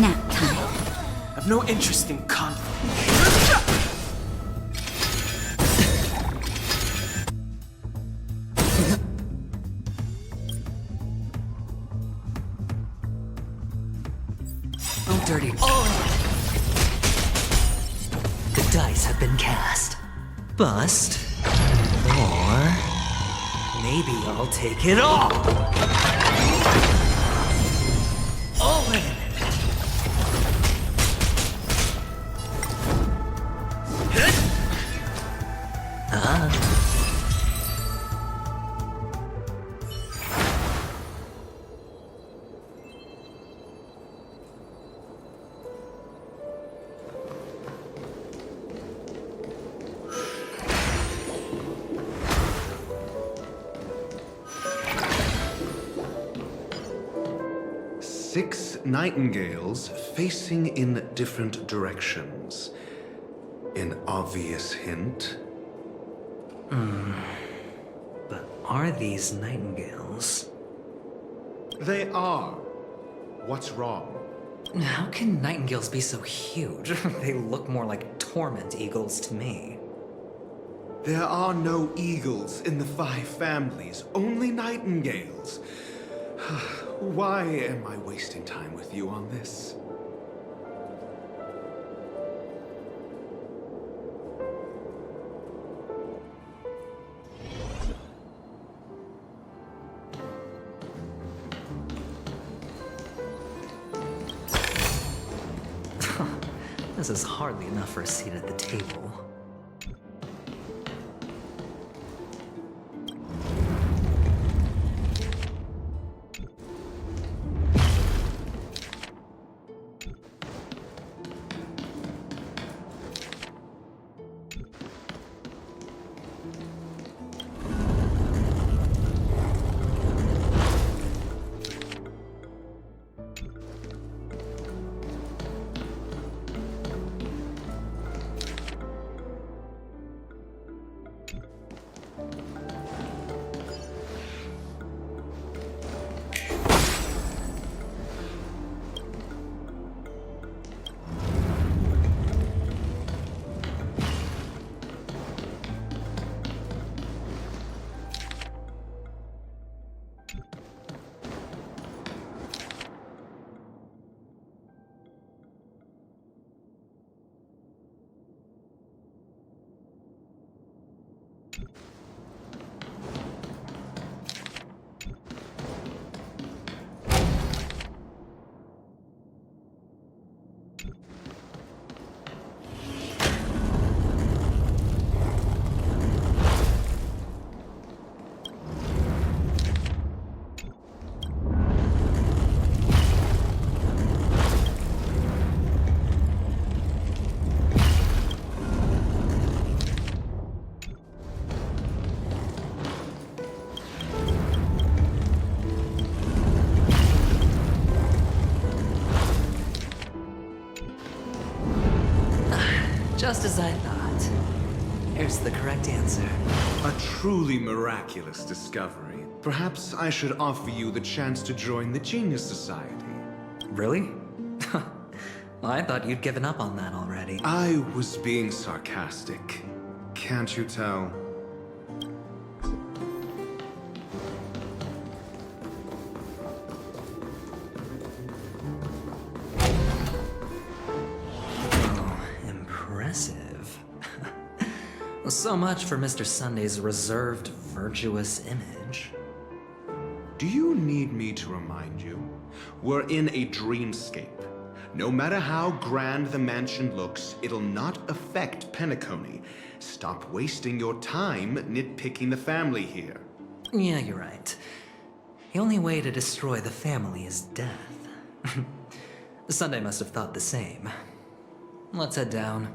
Nap time. I've no interest in conflict. Oh, dirty. Oh! The dice have been cast. Bust. Or... maybe I'll take it all! All in! Six nightingales facing in different directions. An obvious hint. But are these nightingales? They are. What's wrong? How can nightingales be so huge? They look more like torment eagles to me. There are no eagles in the 5 families, only nightingales. Why am I wasting time with you on this? This is hardly enough for a seat at the table. Just as I thought. Here's the correct answer. A truly miraculous discovery. Perhaps I should offer you the chance to join the Genius Society. Really? I thought you'd given up on that already. I was being sarcastic. Can't you tell? Impressive. So much for Mr. Sunday's reserved, virtuous image. Do you need me to remind you? We're in a dreamscape. No matter how grand the mansion looks, it'll not affect Penacony. Stop wasting your time nitpicking the family here. Yeah, you're right. The only way to destroy the family is death. Sunday must have thought the same. Let's head down.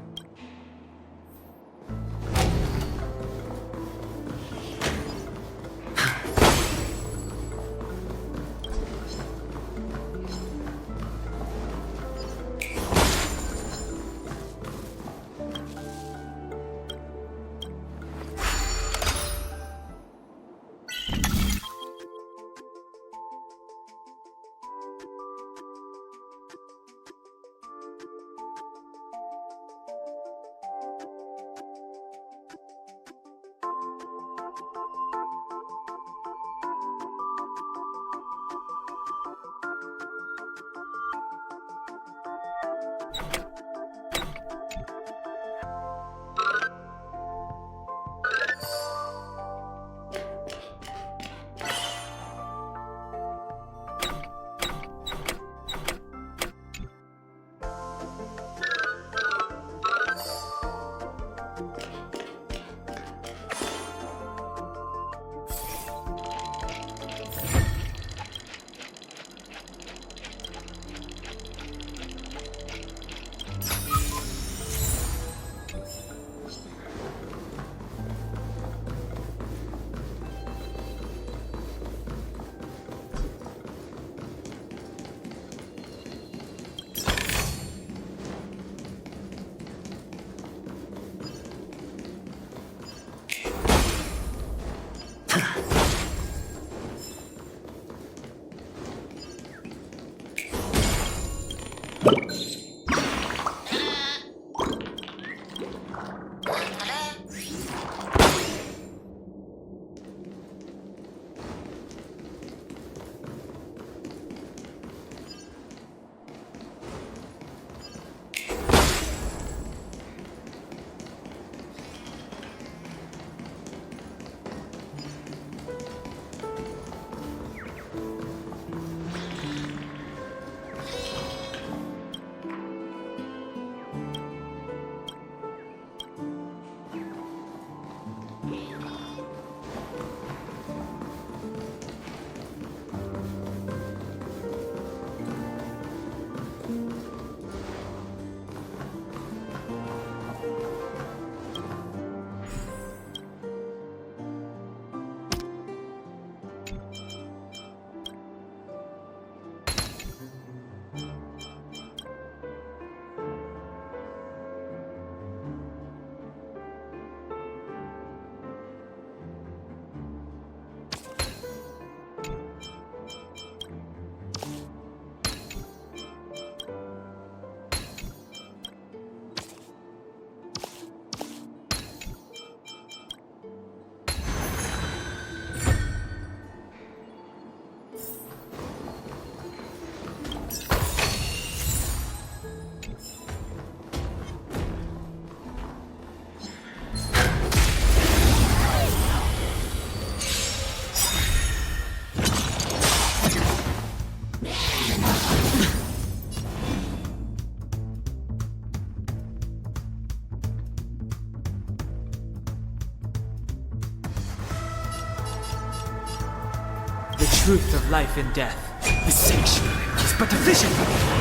The truth of life and death. The sanctuary is but a vision.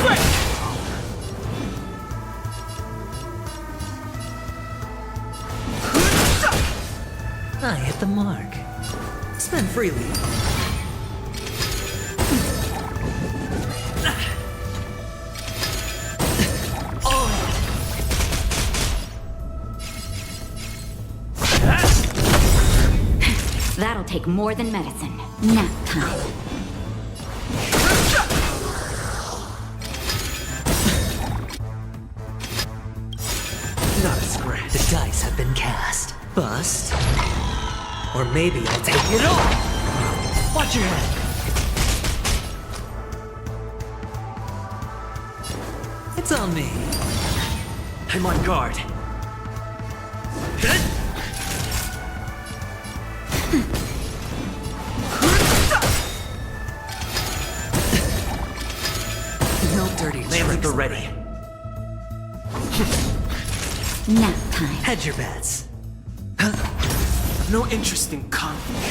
Break! I hit the mark. Spend freely. That'll take more than medicine. Nap time. Not a scratch. The dice have been cast. Bust. Or maybe I'll take it all! Watch your head! It's on me. I'm on guard. No dirty Lands at the ready. Nap time. Hedge your bets. No interest in conflict.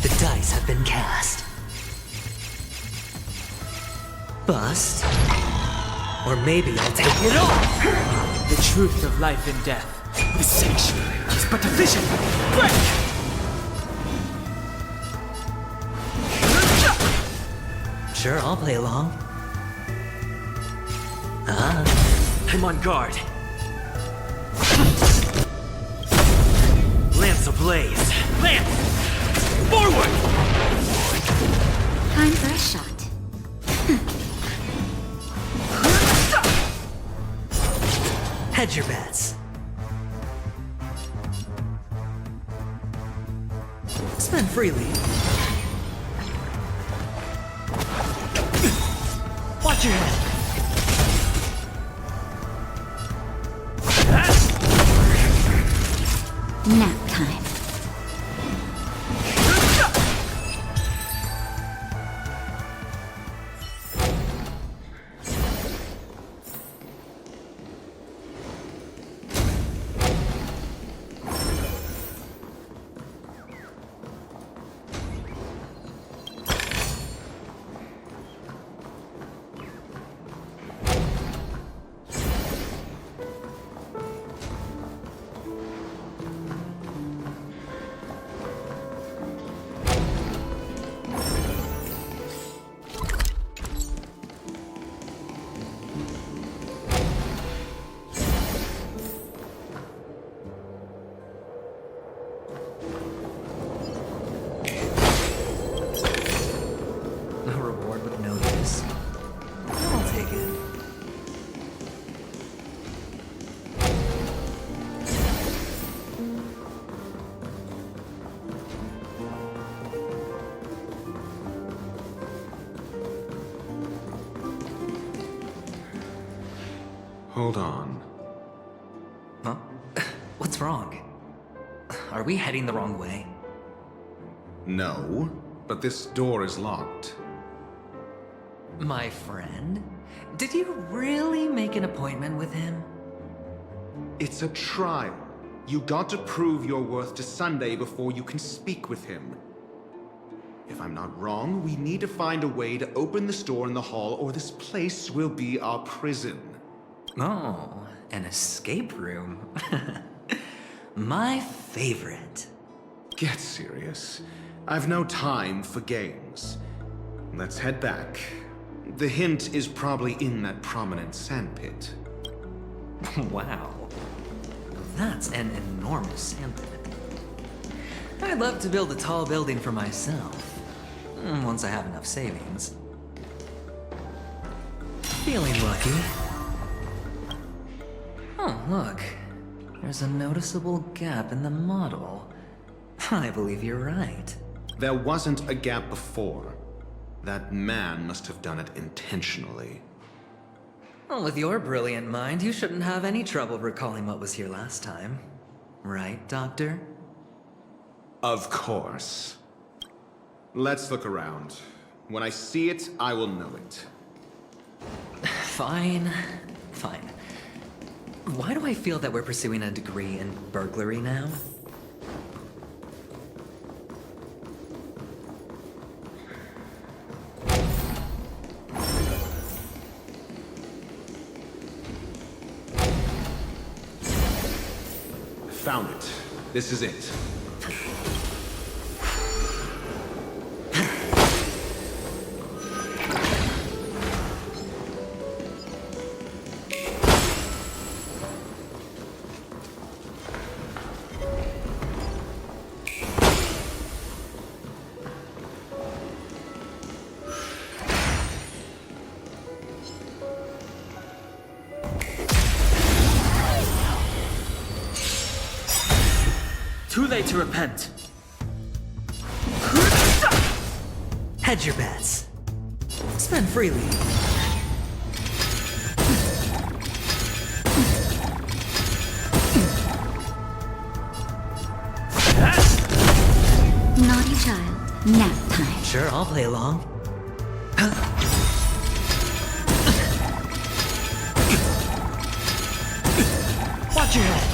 The dice have been cast. Bust. Or maybe I'll take it all! The truth of life and death. The sanctuary is but a vision. Break! Sure, I'll play along. I'm on guard. Lance ablaze. Lance! Forward! Time for a shot. Hedge your bets. Spend freely. Watch your head. Nap time. Hold on. Huh? What's wrong? Are we heading the wrong way? No, but this door is locked. My friend? Did you really make an appointment with him? It's a trial. You got to prove your worth to Sunday before you can speak with him. If I'm not wrong, we need to find a way to open this door in the hall, or this place will be our prison. Oh, an escape room. My favorite. Get serious. I've no time for games. Let's head back. The hint is probably in that prominent sandpit. Wow. That's an enormous sandpit. I'd love to build a tall building for myself. Once I have enough savings. Feeling lucky. Oh, look. There's a noticeable gap in the model. I believe you're right. There wasn't a gap before. That man must have done it intentionally. Well, with your brilliant mind, you shouldn't have any trouble recalling what was here last time. Right, Doctor? Of course. Let's look around. When I see it, I will know it. Fine. Fine. Why do I feel that we're pursuing a degree in burglary now? Found it. This is it. Too late to repent. Hedge your bets. Spend freely. Naughty child, nap time. Sure, I'll play along. Watch your head.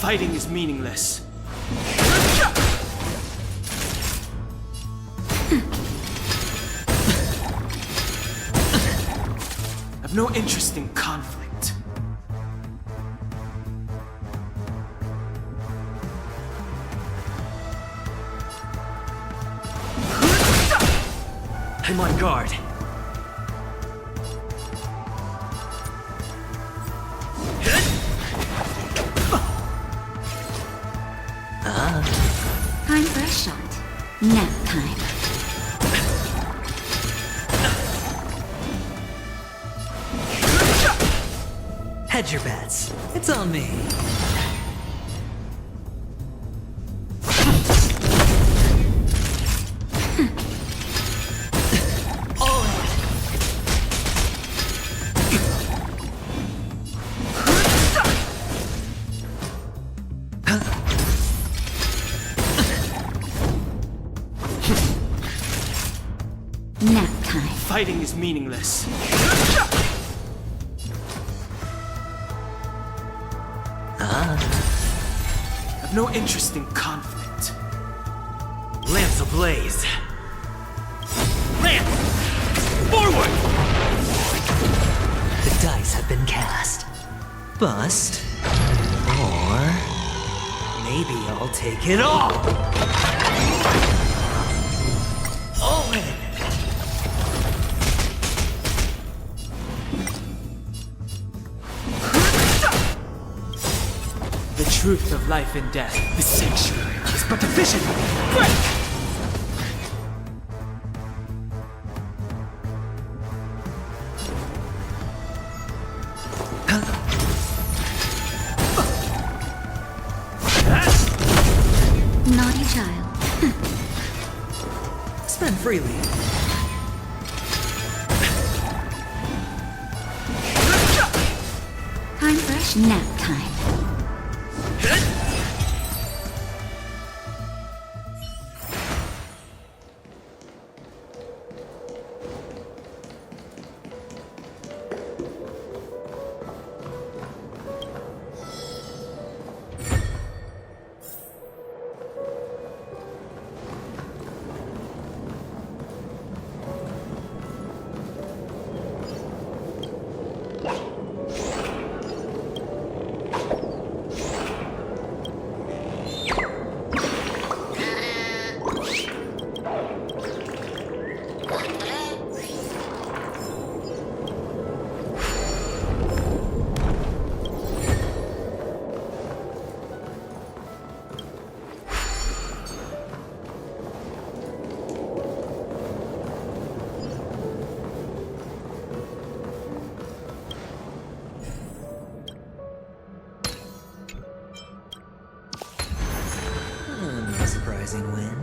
Fighting is meaningless. I've no interest in conflict. I'm on guard. Time for a shot. Nap time. Hedge your bets. It's on me. All in. Nap time. Fighting is meaningless. I've no interest in conflict. Lance ablaze. Lance! Forward! The dice have been cast. Bust. Or maybe I'll take it all. All in. The truth of life and death. The sanctuary is but a vision. Break! child. Spend freely. Time fresh, nap time. A surprising win.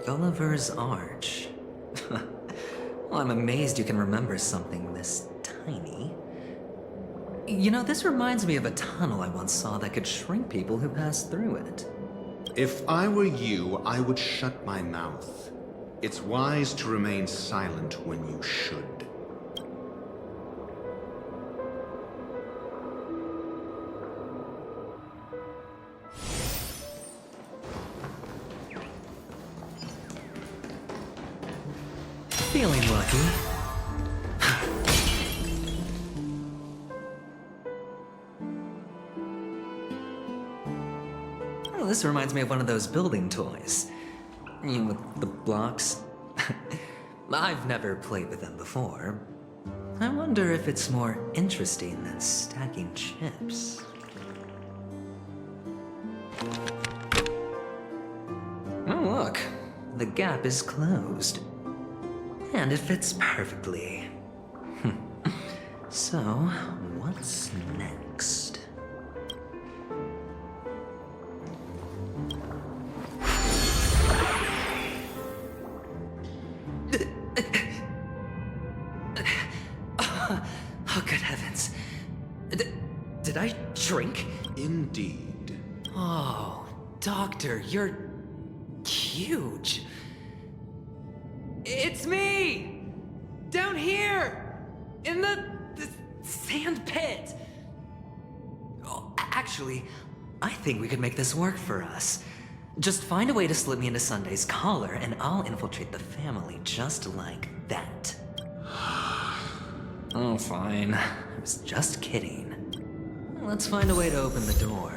Gulliver's Arch. Well, I'm amazed you can remember something this tiny. You know, this reminds me of a tunnel I once saw that could shrink people who passed through it. If I were you, I would shut my mouth. It's wise to remain silent when you should. Feeling lucky. Oh, this reminds me of one of those building toys. You know, with the blocks. I've never played with them before. I wonder if it's more interesting than stacking chips. Oh, look. The gap is closed. And it fits perfectly. So, what's next? Oh, good heavens. Did I shrink? Indeed. Oh, Doctor, you're huge. It's me! Down here! In the sand pit! Oh, actually, I think we could make this work for us. Just find a way to slip me into Sunday's collar, and I'll infiltrate the family just like that. Oh, fine. I was just kidding. Let's find a way to open the door.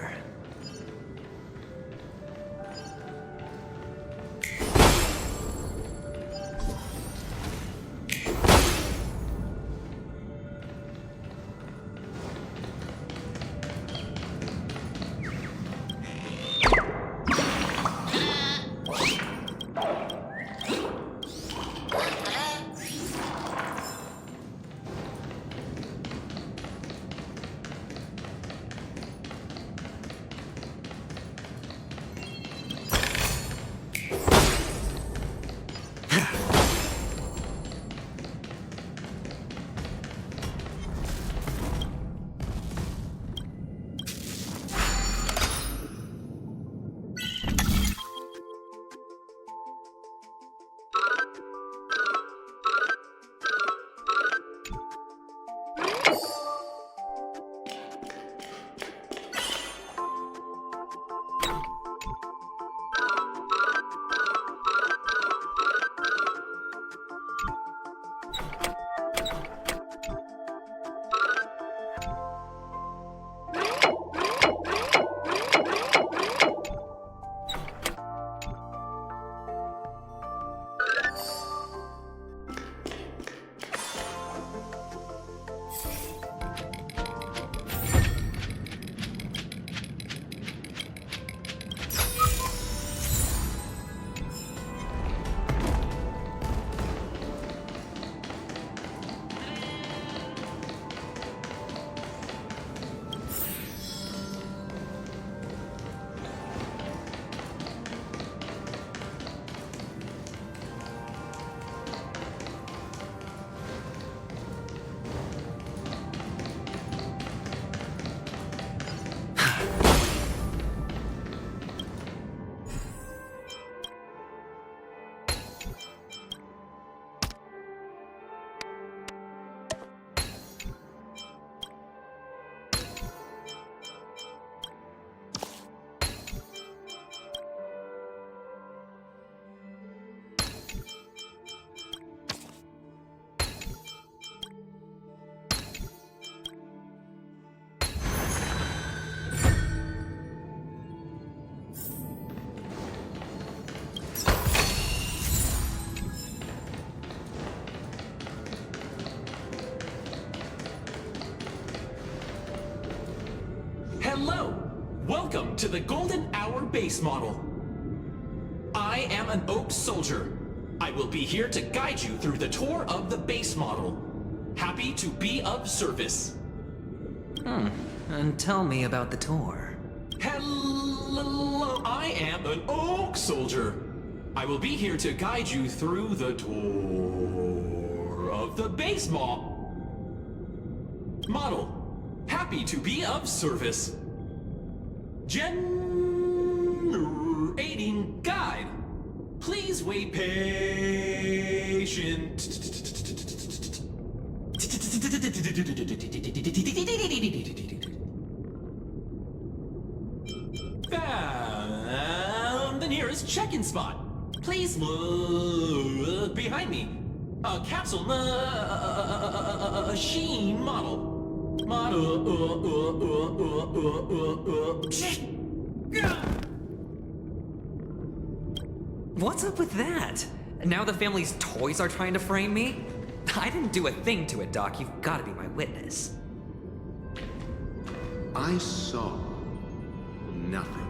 Hello! Welcome to the Golden Hour base model. I am an Oak Soldier. I will be here to guide you through the tour of the base model. Happy to be of service. And tell me about the tour. Hello, I am an Oak Soldier. I will be here to guide you through the tour of the base model. Happy to be of service. Generating guide. Please wait patient. Found the nearest check-in spot. Please look behind me. A capsule machine model. What's up with that? Now the family's toys are trying to frame me? I didn't do a thing to it, Doc. You've got to be my witness. I saw nothing.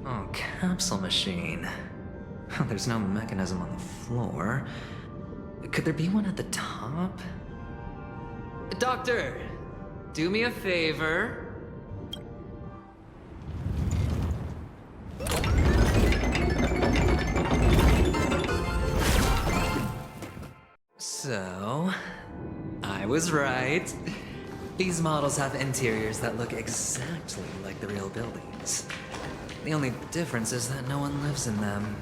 Oh, capsule machine. There's no mechanism on the floor. Could there be one at the top? Doctor, do me a favor. So, I was right. These models have interiors that look exactly like the real buildings. The only difference is that no one lives in them.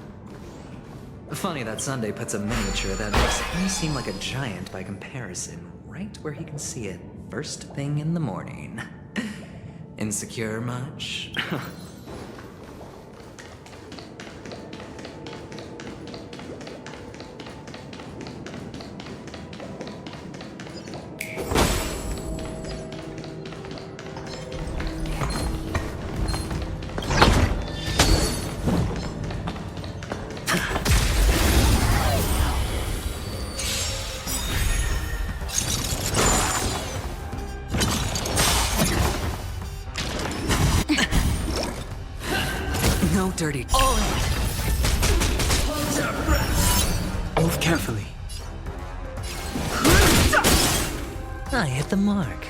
Funny that Sunday puts a miniature that makes me seem like a giant by comparison right where he can see it first thing in the morning. Insecure much? No dirty. All in. Move carefully. I hit the mark.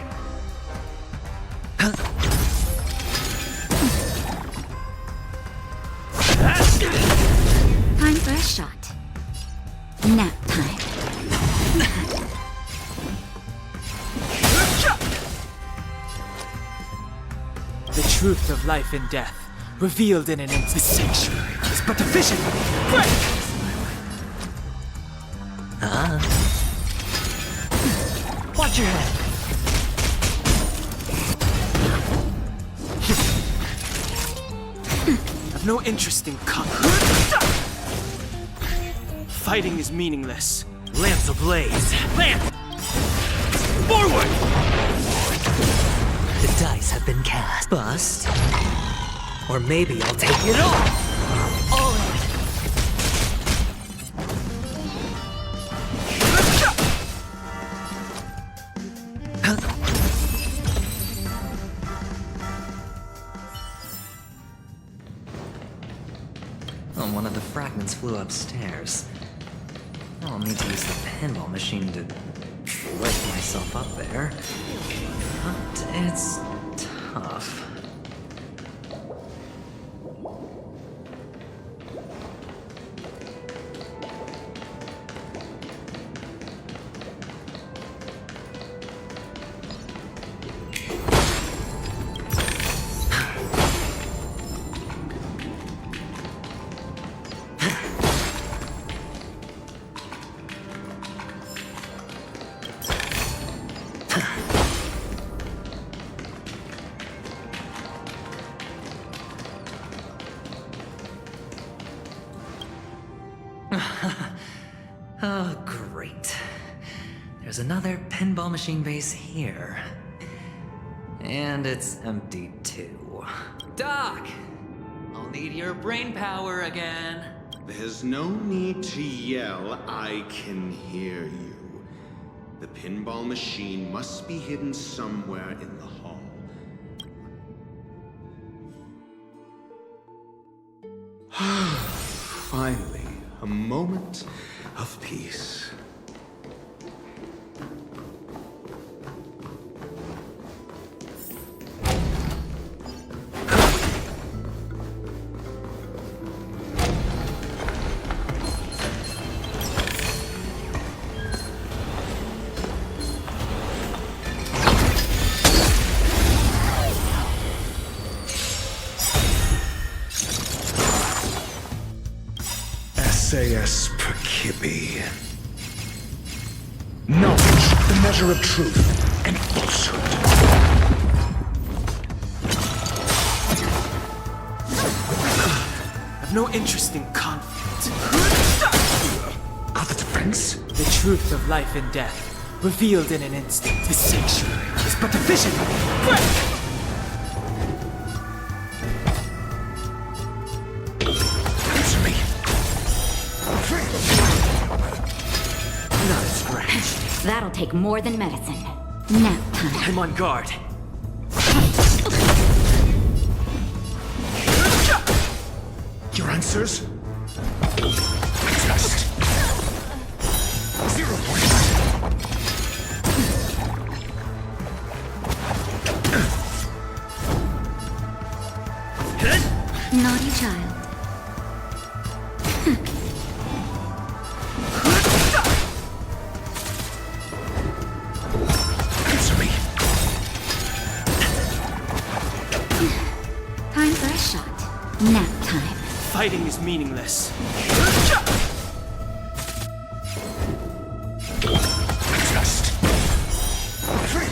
Time for a shot. Nap time. The truth of life and death, revealed in an instant. This sanctuary is but a vision. Watch your head. I've no interest in fighting is meaningless. Lance ablaze. Lance! Forward! The dice have been cast. Bust. Or maybe I'll take it all. All in. Oh, one of the fragments flew upstairs. I'll need to use the pinball machine to lift myself up there. But it's tough. Oh, great. There's another pinball machine base here. And it's empty too. Doc! I'll need your brain power again. There's no need to yell, I can hear you. The pinball machine must be hidden somewhere in the hall. Finally, a moment of peace. SAS per Kibbe. Knowledge, the measure of truth and falsehood. I've no interest in conflict. Got the defense? The truth of life and death, revealed in an instant. The sanctuary is but a vision. Break! Not a scratch. That'll take more than medicine. Nap time. I'm on guard. Your answers? Just 0 points. Naughty child. Answer me. Time for a shot. Nap time. Fighting is meaningless. Just 3.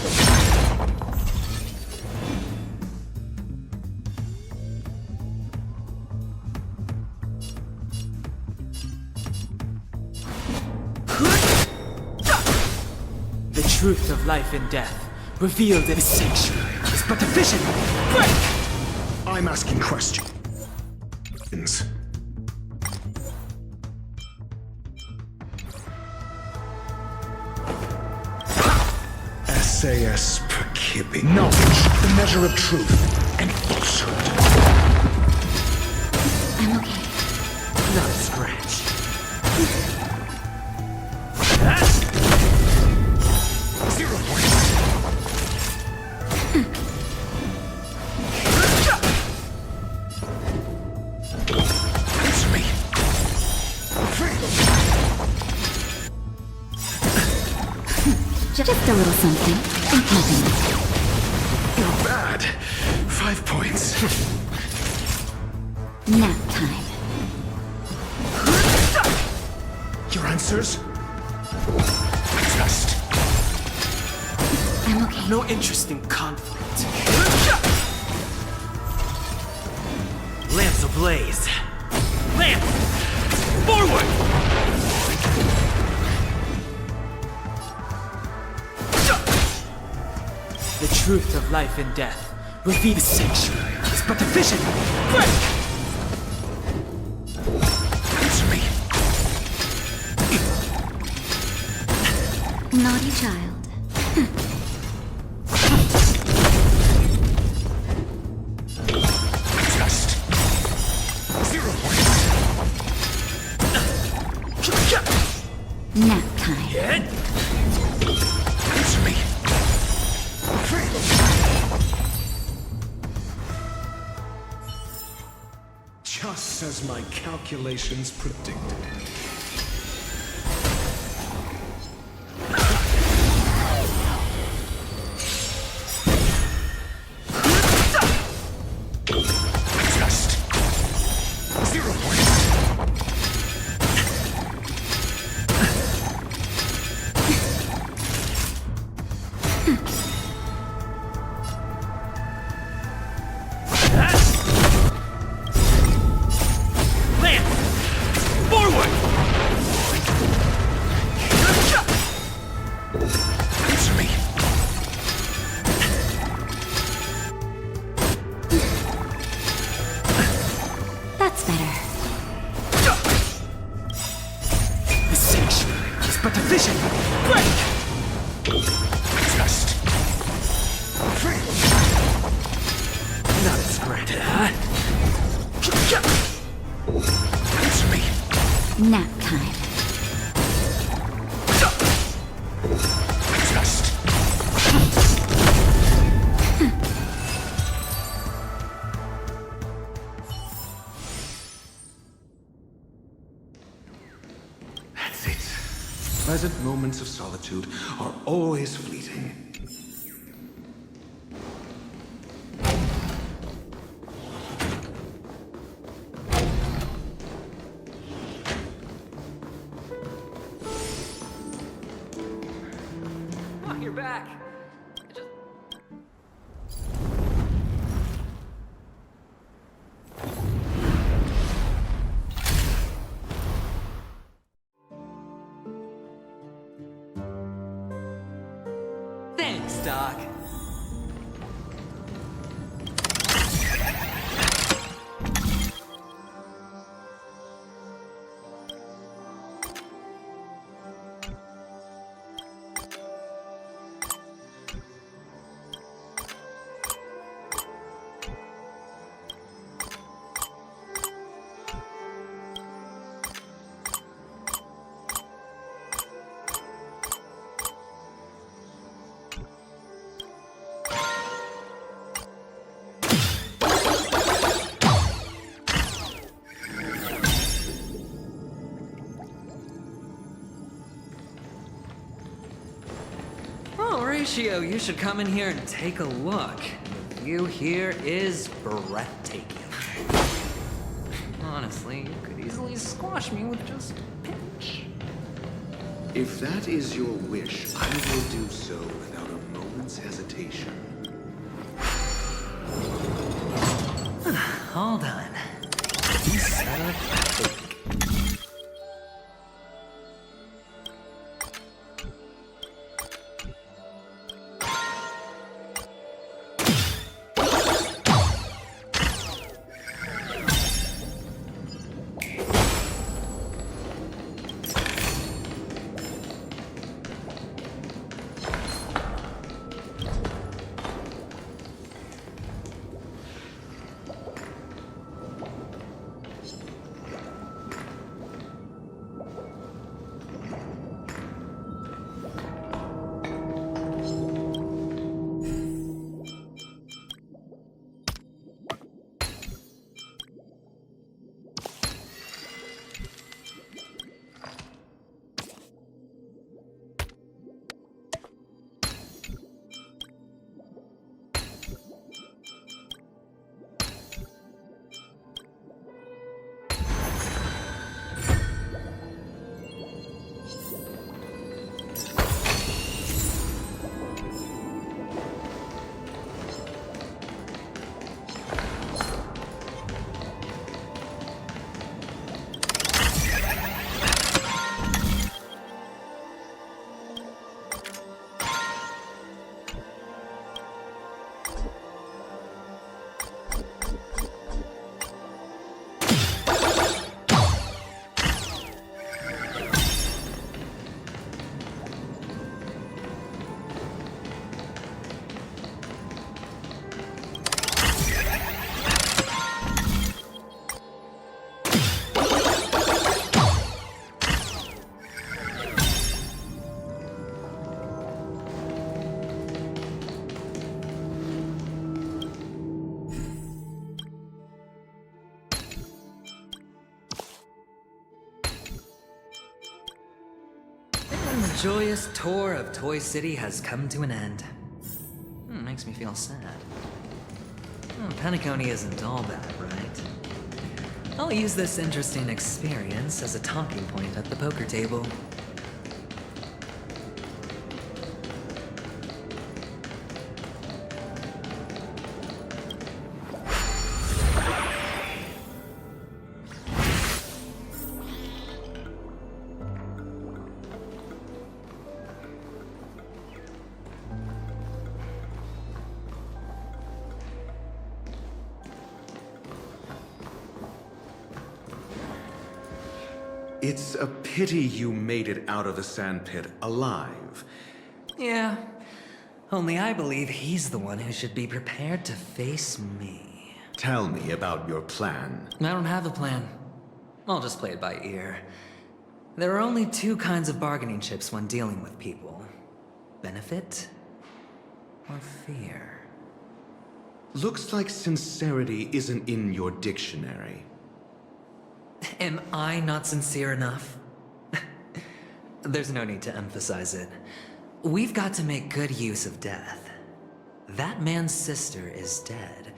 The truth of life and death, revealed in a sanctuary, is but a vision. Break! I'm asking questions. SAS per Kibbe. Knowledge, the measure of truth and falsehood. I'm okay. Not a scratch. 0 points. Answer me. 3. Just a little something. Think nothing. Not bad. 5 points. Nap time. Your answers? Just I'm okay. No interest in conflict. Lamps ablaze. Lamp! Forward! The truth of life and death, revealed the sanctuary, is but a vision. Break! answer me. Naughty child. Just 0 points. Nap time. Answer me. 3. Just as my calculations predicted. Just 0 points. Lamp! Forward! Answer me. That's better. The sanctuary is but a vision. Break! Just 3. Not a scratch. Answer me. Nap time. Just that's it. Pleasant moments of solitude are always fleeting. Doc. Oh, Ratio, you should come in here and take a look. The view here is breathtaking. Honestly, you could easily squash me with just a pinch. If that is your wish, I will do so without a moment's hesitation. All done. Piece of cake. The joyous tour of Toy City has come to an end. Makes me feel sad. Penacony isn't all bad, right? I'll use this interesting experience as a talking point at the poker table. It's a pity you made it out of the sandpit alive. Yeah, only I believe he's the one who should be prepared to face me. Tell me about your plan. I don't have a plan. I'll just play it by ear. There are only two kinds of bargaining chips when dealing with people. Benefit or fear. Looks like sincerity isn't in your dictionary. Am I not sincere enough? There's no need to emphasize it. We've got to make good use of death. That man's sister is dead.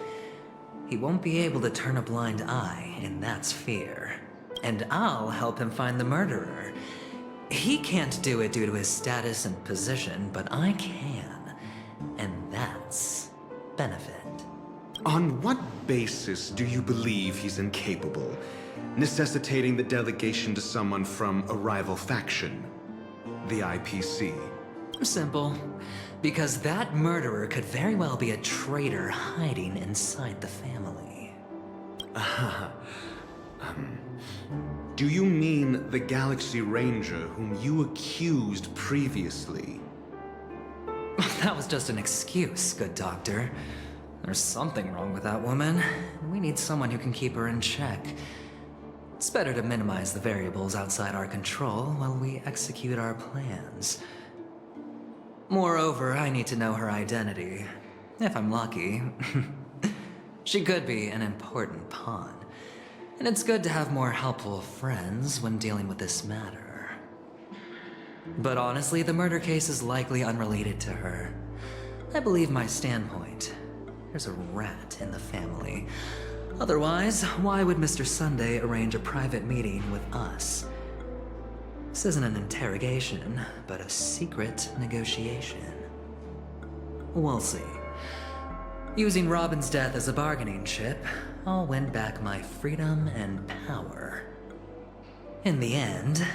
He won't be able to turn a blind eye, and that's fear. And I'll help him find the murderer. He can't do it due to his status and position, but I can. And that's benefit. On what basis do you believe he's incapable? Necessitating the delegation to someone from a rival faction? The IPC? Simple. Because that murderer could very well be a traitor hiding inside the family. Do you mean the Galaxy Ranger whom you accused previously? That was just an excuse, good doctor. There's something wrong with that woman. We need someone who can keep her in check. It's better to minimize the variables outside our control while we execute our plans. Moreover, I need to know her identity. If I'm lucky. She could be an important pawn. And it's good to have more helpful friends when dealing with this matter. But honestly, the murder case is likely unrelated to her. I believe my standpoint. There's a rat in the family. Otherwise, why would Mr. Sunday arrange a private meeting with us? This isn't an interrogation, but a secret negotiation. We'll see. Using Robin's death as a bargaining chip, I'll win back my freedom and power. In the end,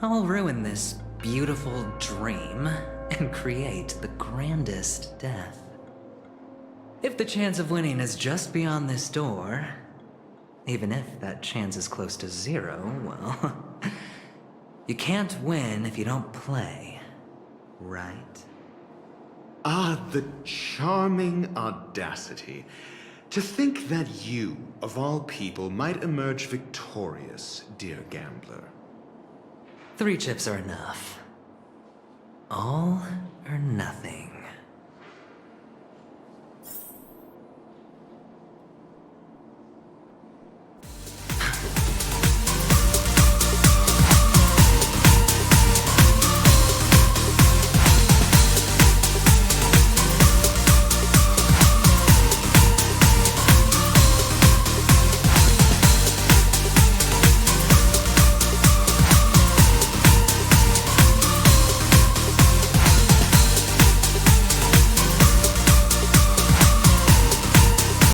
I'll ruin this beautiful dream and create the grandest death. If the chance of winning is just beyond this door, even if that chance is close to zero, well, you can't win if you don't play, right? Ah, the charming audacity. To think that you, of all people, might emerge victorious, dear gambler. 3 chips are enough. All or nothing.